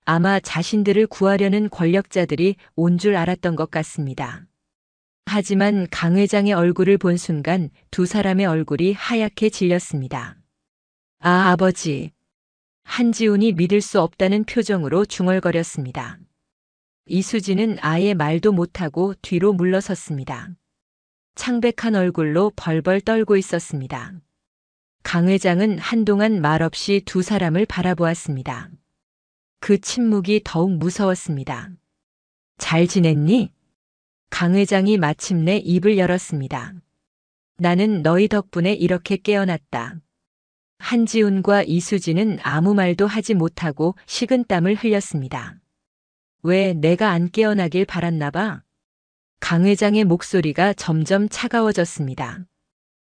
아마 자신들을 구하려는 권력자들이 온 줄 알았던 것 같습니다. 하지만 강 회장의 얼굴을 본 순간 두 사람의 얼굴이 하얗게 질렸습니다. 아, 아버지. 한지훈이 믿을 수 없다는 표정으로 중얼거렸습니다. 이수진은 아예 말도 못하고 뒤로 물러섰습니다. 창백한 얼굴로 벌벌 떨고 있었습니다. 강 회장은 한동안 말없이 두 사람을 바라보았습니다. 그 침묵이 더욱 무서웠습니다. 잘 지냈니? 강 회장이 마침내 입을 열었습니다. 나는 너희 덕분에 이렇게 깨어났다. 한지훈과 이수진은 아무 말도 하지 못하고 식은땀을 흘렸습니다. 왜 내가 안 깨어나길 바랐나 봐? 강 회장의 목소리가 점점 차가워졌습니다.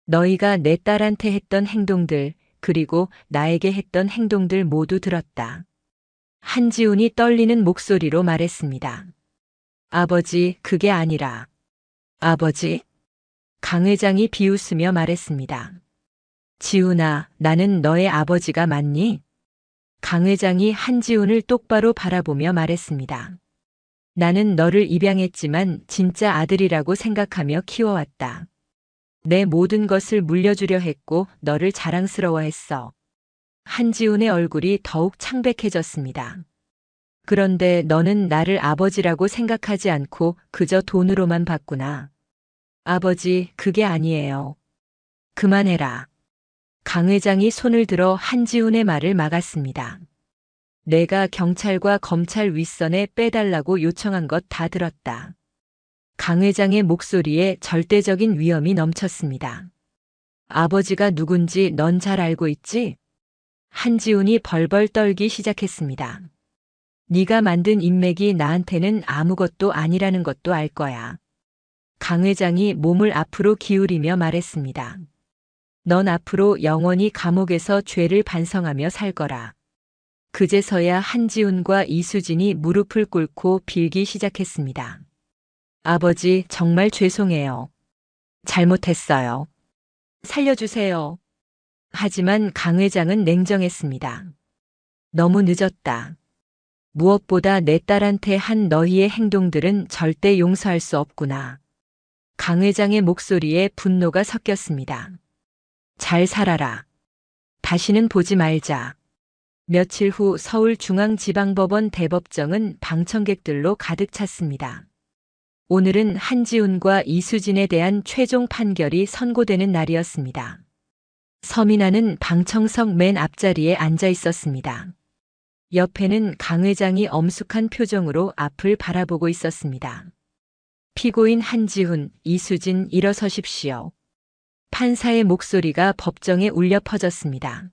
너희가 내 딸한테 했던 행동들, 그리고 나에게 했던 행동들 모두 들었다. 한지훈이 떨리는 목소리로 말했습니다. 아버지, 그게 아니라. 아버지? 강 회장이 비웃으며 말했습니다. 지훈아, 나는 너의 아버지가 맞니? 강 회장이 한지훈을 똑바로 바라보며 말했습니다. 나는 너를 입양했지만 진짜 아들이라고 생각하며 키워왔다. 내 모든 것을 물려주려 했고 너를 자랑스러워했어. 한지훈의 얼굴이 더욱 창백해졌습니다. 그런데 너는 나를 아버지라고 생각하지 않고 그저 돈으로만 봤구나. 아버지, 그게 아니에요. 그만해라. 강 회장이 손을 들어 한지훈의 말을 막았습니다. 내가 경찰과 검찰 윗선에 빼달라고 요청한 것 다 들었다. 강 회장의 목소리에 절대적인 위험이 넘쳤습니다. 아버지가 누군지 넌 잘 알고 있지? 한지훈이 벌벌 떨기 시작했습니다. 네가 만든 인맥이 나한테는 아무것도 아니라는 것도 알 거야. 강 회장이 몸을 앞으로 기울이며 말했습니다. 넌 앞으로 영원히 감옥에서 죄를 반성하며 살 거라. 그제서야 한지훈과 이수진이 무릎을 꿇고 빌기 시작했습니다. 아버지, 정말 죄송해요. 잘못했어요. 살려주세요. 하지만 강 회장은 냉정했습니다. 너무 늦었다. 무엇보다 내 딸한테 한 너희의 행동들은 절대 용서할 수 없구나. 강 회장의 목소리에 분노가 섞였습니다. 잘 살아라. 다시는 보지 말자. 며칠 후 서울중앙지방법원 대법정은 방청객들로 가득 찼습니다. 오늘은 한지훈과 이수진에 대한 최종 판결이 선고되는 날이었습니다. 서민아는 방청석 맨 앞자리에 앉아 있었습니다. 옆에는 강 회장이 엄숙한 표정으로 앞을 바라보고 있었습니다. 피고인 한지훈, 이수진 일어서십시오. 판사의 목소리가 법정에 울려 퍼졌습니다.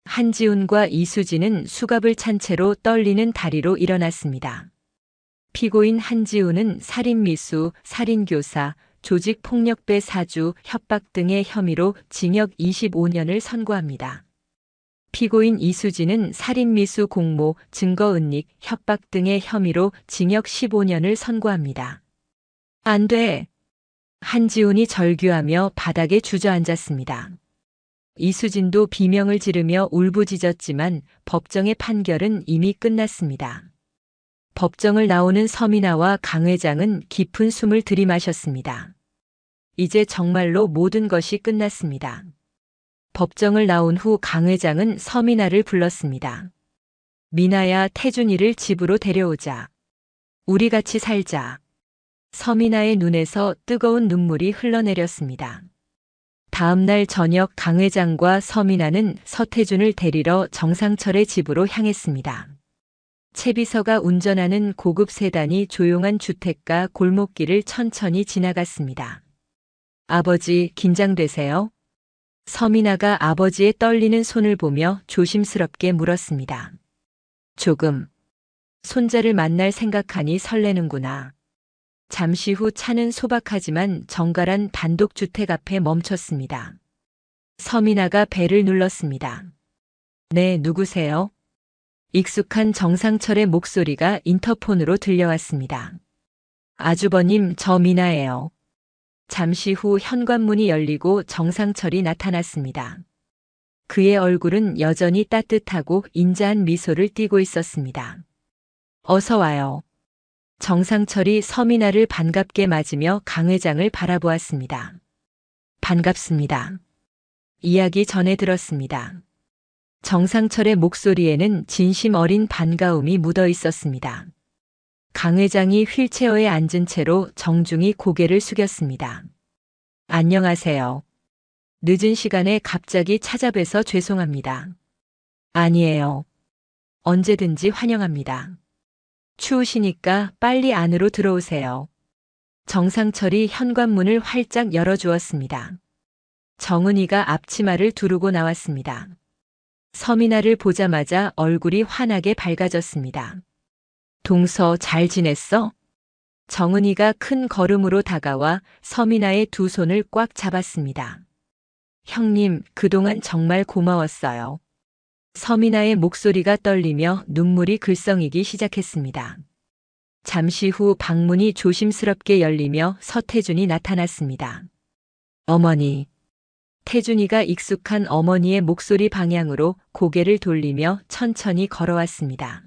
한지훈과 이수진은 수갑을 찬 채로 떨리는 다리로 일어났습니다. 피고인 한지훈은 살인미수, 살인교사, 조직폭력배 사주, 협박 등의 혐의로 징역 25년을 선고합니다. 피고인 이수진은 살인미수 공모, 증거은닉, 협박 등의 혐의로 징역 15년을 선고합니다. 안 돼! 한지훈이 절규하며 바닥에 주저앉았습니다. 이수진도 비명을 지르며 울부짖었지만 법정의 판결은 이미 끝났습니다. 법정을 나오는 서민아와 강 회장은 깊은 숨을 들이마셨습니다. 이제 정말로 모든 것이 끝났습니다. 법정을 나온 후 강 회장은 서민아를 불렀습니다. 미나야, 태준이를 집으로 데려오자. 우리 같이 살자. 서민아의 눈에서 뜨거운 눈물이 흘러내렸습니다. 다음 날 저녁 강 회장과 서민아는 서태준을 데리러 정상철의 집으로 향했습니다. 채비서가 운전하는 고급 세단이 조용한 주택가 골목길을 천천히 지나갔습니다. 아버지, 긴장되세요? 서민아가 아버지의 떨리는 손을 보며 조심스럽게 물었습니다. 조금. 손자를 만날 생각하니 설레는구나. 잠시 후 차는 소박하지만 정갈한 단독주택 앞에 멈췄습니다. 서민아가 벨을 눌렀습니다. 네, 누구세요? 익숙한 정상철의 목소리가 인터폰으로 들려왔습니다. 아주버님, 저 미나예요. 잠시 후 현관문이 열리고 정상철이 나타났습니다. 그의 얼굴은 여전히 따뜻하고 인자한 미소를 띠고 있었습니다. 어서 와요. 정상철이 서미나를 반갑게 맞으며 강 회장을 바라보았습니다. 반갑습니다. 이야기 전해 들었습니다. 정상철의 목소리에는 진심 어린 반가움이 묻어 있었습니다. 강 회장이 휠체어에 앉은 채로 정중히 고개를 숙였습니다. 안녕하세요. 늦은 시간에 갑자기 찾아뵈서 죄송합니다. 아니에요. 언제든지 환영합니다. 추우시니까 빨리 안으로 들어오세요. 정상철이 현관문을 활짝 열어주었습니다. 정은이가 앞치마를 두르고 나왔습니다. 서미나를 보자마자 얼굴이 환하게 밝아졌습니다. 동서 잘 지냈어? 정은이가 큰 걸음으로 다가와 서미나의 두 손을 꽉 잡았습니다. 형님, 그동안 정말 고마웠어요. 서미나의 목소리가 떨리며 눈물이 글썽이기 시작했습니다. 잠시 후 방문이 조심스럽게 열리며 서태준이 나타났습니다. 어머니. 태준이가 익숙한 어머니의 목소리 방향으로 고개를 돌리며 천천히 걸어왔습니다.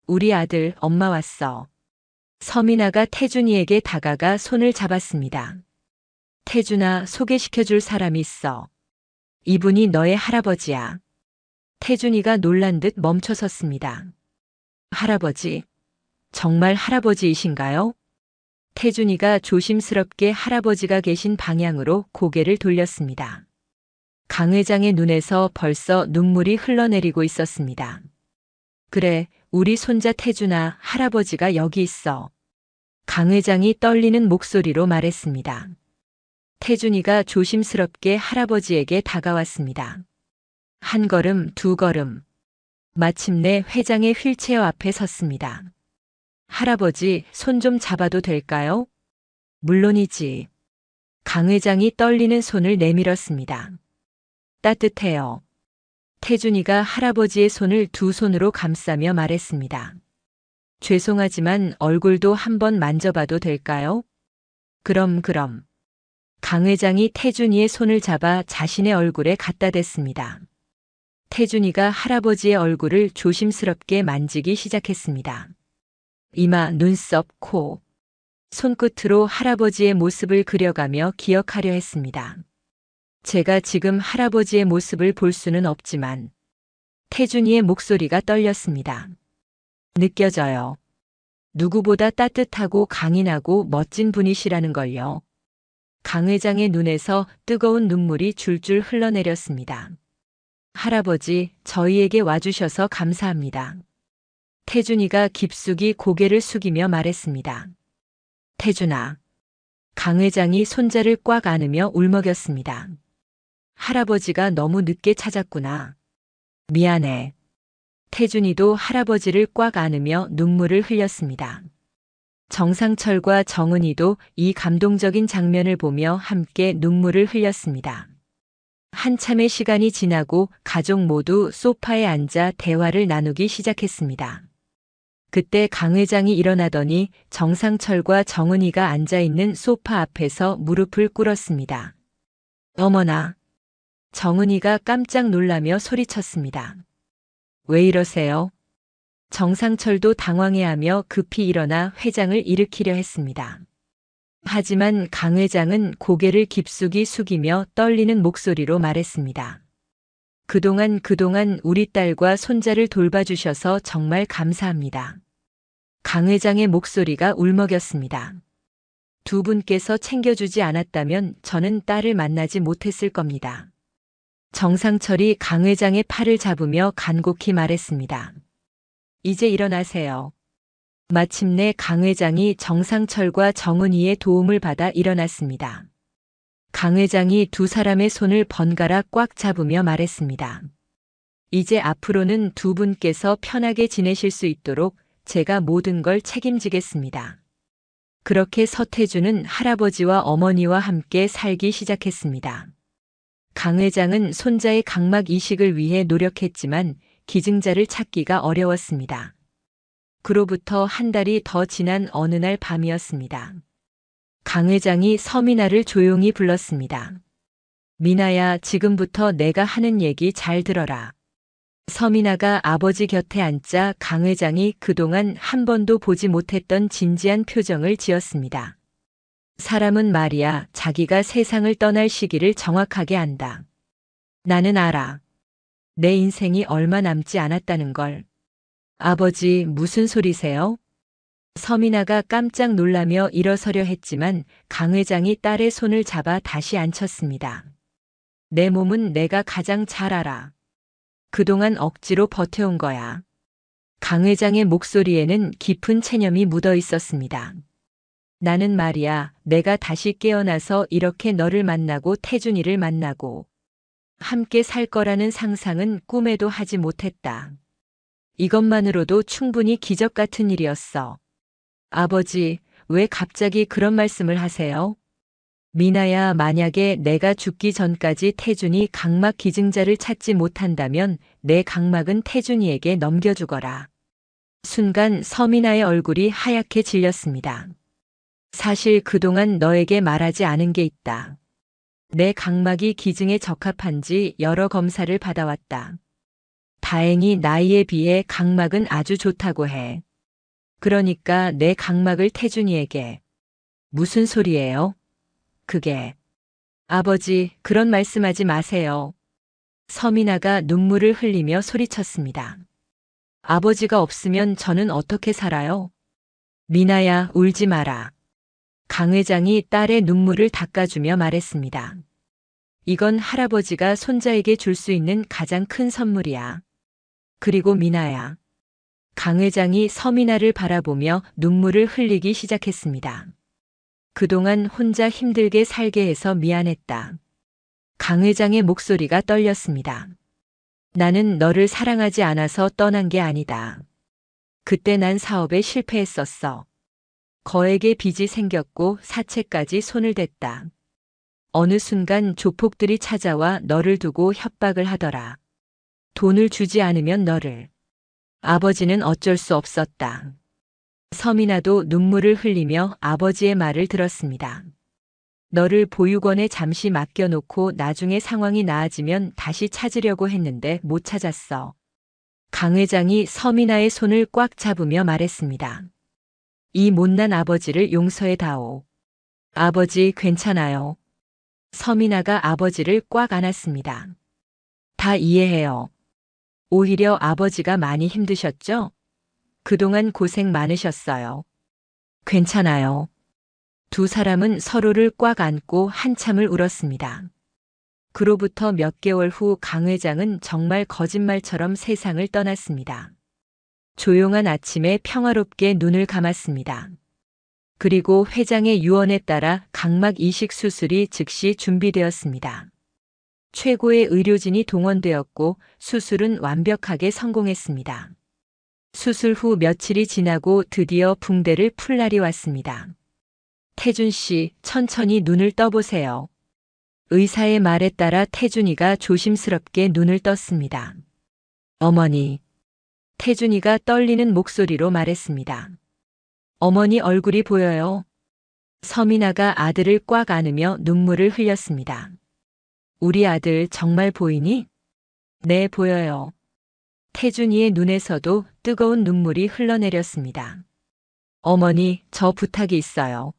우리 아들, 엄마 왔어. 서미나가 태준이에게 다가가 손을 잡았습니다. 태준아, 소개시켜줄 사람이 있어. 이분이 너의 할아버지야. 태준이가 놀란 듯 멈춰섰습니다. 할아버지? 정말 할아버지이신가요? 태준이가 조심스럽게 할아버지가 계신 방향으로 고개를 돌렸습니다. 강 회장의 눈에서 벌써 눈물이 흘러내리고 있었습니다. 그래, 우리 손자 태준아, 할아버지가 여기 있어. 강 회장이 떨리는 목소리로 말했습니다. 태준이가 조심스럽게 할아버지에게 다가왔습니다. 한 걸음, 두 걸음. 마침내 회장의 휠체어 앞에 섰습니다. 할아버지, 손 좀 잡아도 될까요? 물론이지. 강 회장이 떨리는 손을 내밀었습니다. 따뜻해요. 태준이가 할아버지의 손을 두 손으로 감싸며 말했습니다. 죄송하지만 얼굴도 한번 만져봐도 될까요? 그럼. 강 회장이 태준이의 손을 잡아 자신의 얼굴에 갖다 댔습니다. 태준이가 할아버지의 얼굴을 조심스럽게 만지기 시작했습니다. 이마, 눈썹, 코. 손끝으로 할아버지의 모습을 그려가며 기억하려 했습니다. 제가 지금 할아버지의 모습을 볼 수는 없지만 태준이의 목소리가 떨렸습니다. 느껴져요. 누구보다 따뜻하고 강인하고 멋진 분이시라는 걸요. 강 회장의 눈에서 뜨거운 눈물이 줄줄 흘러내렸습니다. 할아버지, 저희에게 와주셔서 감사합니다. 태준이가 깊숙이 고개를 숙이며 말했습니다. 태준아. 강 회장이 손자를 꽉 안으며 울먹였습니다. 할아버지가 너무 늦게 찾았구나. 미안해. 태준이도 할아버지를 꽉 안으며 눈물을 흘렸습니다. 정상철과 정은이도 이 감동적인 장면을 보며 함께 눈물을 흘렸습니다. 한참의 시간이 지나고 가족 모두 소파에 앉아 대화를 나누기 시작했습니다. 그때 강 회장이 일어나더니 정상철과 정은이가 앉아있는 소파 앞에서 무릎을 꿇었습니다. 어머나. 정은이가 깜짝 놀라며 소리쳤습니다. 왜 이러세요? 정상철도 당황해하며 급히 일어나 회장을 일으키려 했습니다. 하지만 강 회장은 고개를 깊숙이 숙이며 떨리는 목소리로 말했습니다. 그동안 우리 딸과 손자를 돌봐주셔서 정말 감사합니다. 강 회장의 목소리가 울먹였습니다. 두 분께서 챙겨주지 않았다면 저는 딸을 만나지 못했을 겁니다. 정상철이 강 회장의 팔을 잡으며 간곡히 말했습니다. 이제 일어나세요. 마침내 강 회장이 정상철과 정은이의 도움을 받아 일어났습니다. 강 회장이 두 사람의 손을 번갈아 꽉 잡으며 말했습니다. 이제 앞으로는 두 분께서 편하게 지내실 수 있도록 제가 모든 걸 책임지겠습니다. 그렇게 서태준은 할아버지와 어머니와 함께 살기 시작했습니다. 강 회장은 손자의 각막 이식을 위해 노력했지만 기증자를 찾기가 어려웠습니다. 그로부터 한 달이 더 지난 어느 날 밤이었습니다. 강 회장이 서미나를 조용히 불렀습니다. 미나야, 지금부터 내가 하는 얘기 잘 들어라. 서미나가 아버지 곁에 앉자 강 회장이 그동안 한 번도 보지 못했던 진지한 표정을 지었습니다. 사람은 말이야, 자기가 세상을 떠날 시기를 정확하게 안다. 나는 알아. 내 인생이 얼마 남지 않았다는 걸. 아버지, 무슨 소리세요? 서미나가 깜짝 놀라며 일어서려 했지만 강 회장이 딸의 손을 잡아 다시 앉혔습니다. 내 몸은 내가 가장 잘 알아. 그동안 억지로 버텨온 거야. 강 회장의 목소리에는 깊은 체념이 묻어 있었습니다. 나는 말이야, 내가 다시 깨어나서 이렇게 너를 만나고 태준이를 만나고 함께 살 거라는 상상은 꿈에도 하지 못했다. 이것만으로도 충분히 기적 같은 일이었어. 아버지, 왜 갑자기 그런 말씀을 하세요? 미나야, 만약에 내가 죽기 전까지 태준이 각막 기증자를 찾지 못한다면 내 각막은 태준이에게 넘겨주거라. 순간 서미나의 얼굴이 하얗게 질렸습니다. 사실 그동안 너에게 말하지 않은 게 있다. 내 각막이 기증에 적합한지 여러 검사를 받아왔다. 다행히 나이에 비해 각막은 아주 좋다고 해. 그러니까 내 각막을 태준이에게. 무슨 소리예요? 그게. 아버지, 그런 말씀하지 마세요. 서미나가 눈물을 흘리며 소리쳤습니다. 아버지가 없으면 저는 어떻게 살아요? 미나야, 울지 마라. 강 회장이 딸의 눈물을 닦아주며 말했습니다. 이건 할아버지가 손자에게 줄 수 있는 가장 큰 선물이야. 그리고 미나야. 강 회장이 서미나를 바라보며 눈물을 흘리기 시작했습니다. 그동안 혼자 힘들게 살게 해서 미안했다. 강 회장의 목소리가 떨렸습니다. 나는 너를 사랑하지 않아서 떠난 게 아니다. 그때 난 사업에 실패했었어. 거액의 빚이 생겼고 사채까지 손을 댔다. 어느 순간 조폭들이 찾아와 너를 두고 협박을 하더라. 돈을 주지 않으면 너를. 아버지는 어쩔 수 없었다. 서미나도 눈물을 흘리며 아버지의 말을 들었습니다. 너를 보육원에 잠시 맡겨놓고 나중에 상황이 나아지면 다시 찾으려고 했는데 못 찾았어. 강 회장이 서미나의 손을 꽉 잡으며 말했습니다. 이 못난 아버지를 용서해 다오. 아버지, 괜찮아요. 서미나가 아버지를 꽉 안았습니다. 다 이해해요. 오히려 아버지가 많이 힘드셨죠? 그동안 고생 많으셨어요. 괜찮아요. 두 사람은 서로를 꽉 안고 한참을 울었습니다. 그로부터 몇 개월 후 강 회장은 정말 거짓말처럼 세상을 떠났습니다. 조용한 아침에 평화롭게 눈을 감았습니다. 그리고 회장의 유언에 따라 각막 이식 수술이 즉시 준비되었습니다. 최고의 의료진이 동원되었고 수술은 완벽하게 성공했습니다. 수술 후 며칠이 지나고 드디어 붕대를 풀 날이 왔습니다. 태준 씨, 천천히 눈을 떠보세요. 의사의 말에 따라 태준이가 조심스럽게 눈을 떴습니다. 어머니. 태준이가 떨리는 목소리로 말했습니다. 어머니 얼굴이 보여요. 서미나가 아들을 꽉 안으며 눈물을 흘렸습니다. 우리 아들 정말 보이니? 네, 보여요. 태준이의 눈에서도 뜨거운 눈물이 흘러내렸습니다. 어머니, 저 부탁이 있어요.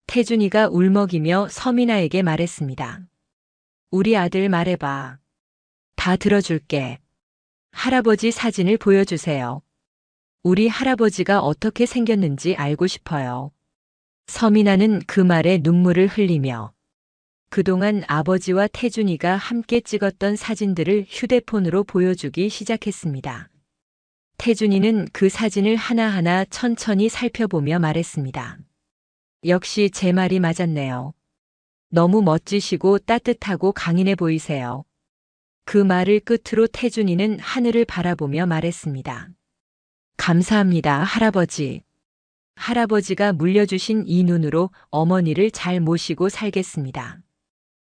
태준이가 울먹이며 서미나에게 말했습니다. 우리 아들 말해봐. 다 들어줄게. 할아버지 사진을 보여주세요. 우리 할아버지가 어떻게 생겼는지 알고 싶어요. 서미나는 그 말에 눈물을 흘리며 그동안 아버지와 태준이가 함께 찍었던 사진들을 휴대폰으로 보여주기 시작했습니다. 태준이는 그 사진을 하나하나 천천히 살펴보며 말했습니다. 역시 제 말이 맞았네요. 너무 멋지시고 따뜻하고 강인해 보이세요. 그 말을 끝으로 태준이는 하늘을 바라보며 말했습니다. 감사합니다, 할아버지. 할아버지가 물려주신 이 눈으로 어머니를 잘 모시고 살겠습니다.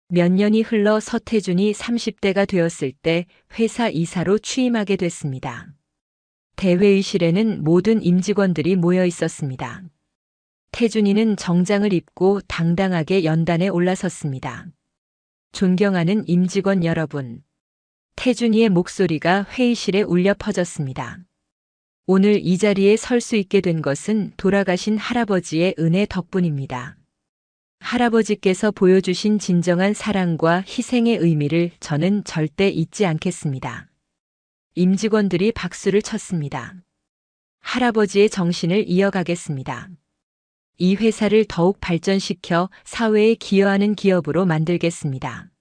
몇 년이 흘러 서태준이 30대가 되었을 때 회사 이사로 취임하게 됐습니다. 대회의실에는 모든 임직원들이 모여 있었습니다. 태준이는 정장을 입고 당당하게 연단에 올라섰습니다. 존경하는 임직원 여러분. 태준이의 목소리가 회의실에 울려 퍼졌습니다. 오늘 이 자리에 설 수 있게 된 것은 돌아가신 할아버지의 은혜 덕분입니다. 할아버지께서 보여주신 진정한 사랑과 희생의 의미를 저는 절대 잊지 않겠습니다. 임직원들이 박수를 쳤습니다. 할아버지의 정신을 이어가겠습니다. 이 회사를 더욱 발전시켜 사회에 기여하는 기업으로 만들겠습니다.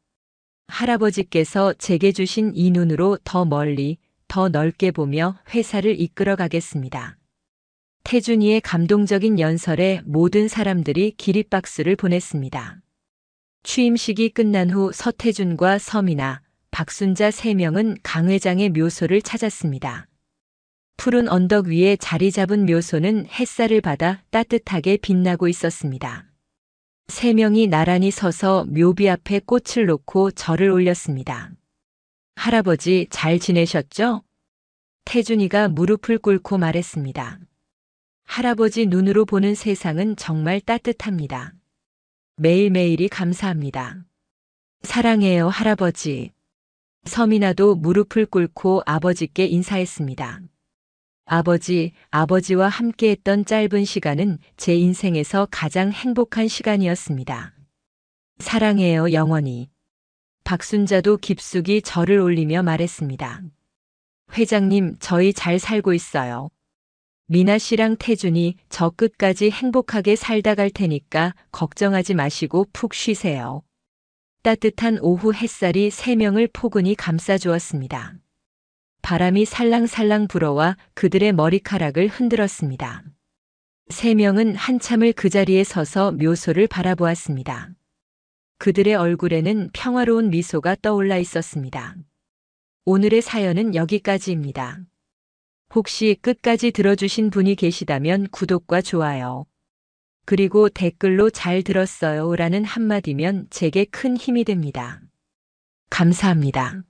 할아버지께서 제게 주신 이 눈으로 더 멀리, 더 넓게 보며 회사를 이끌어 가겠습니다. 태준이의 감동적인 연설에 모든 사람들이 기립박수를 보냈습니다. 취임식이 끝난 후 서태준과 서미나, 박순자 3명은 강 회장의 묘소를 찾았습니다. 푸른 언덕 위에 자리 잡은 묘소는 햇살을 받아 따뜻하게 빛나고 있었습니다. 3명이 나란히 서서 묘비 앞에 꽃을 놓고 절을 올렸습니다. 할아버지 잘 지내셨죠? 태준이가 무릎을 꿇고 말했습니다. 할아버지 눈으로 보는 세상은 정말 따뜻합니다. 매일매일이 감사합니다. 사랑해요, 할아버지. 서미나도 무릎을 꿇고 아버지께 인사했습니다. 아버지, 아버지와 함께했던 짧은 시간은 제 인생에서 가장 행복한 시간이었습니다. 사랑해요, 영원히. 박순자도 깊숙이 절을 올리며 말했습니다. 회장님, 저희 잘 살고 있어요. 미나 씨랑 태준이 저 끝까지 행복하게 살다 갈 테니까 걱정하지 마시고 푹 쉬세요. 따뜻한 오후 햇살이 3명을 포근히 감싸주었습니다. 바람이 살랑살랑 불어와 그들의 머리카락을 흔들었습니다. 3명은 한참을 그 자리에 서서 묘소를 바라보았습니다. 그들의 얼굴에는 평화로운 미소가 떠올라 있었습니다. 오늘의 사연은 여기까지입니다. 혹시 끝까지 들어주신 분이 계시다면 구독과 좋아요, 그리고 댓글로 잘 들었어요 라는 한마디면 제게 큰 힘이 됩니다. 감사합니다.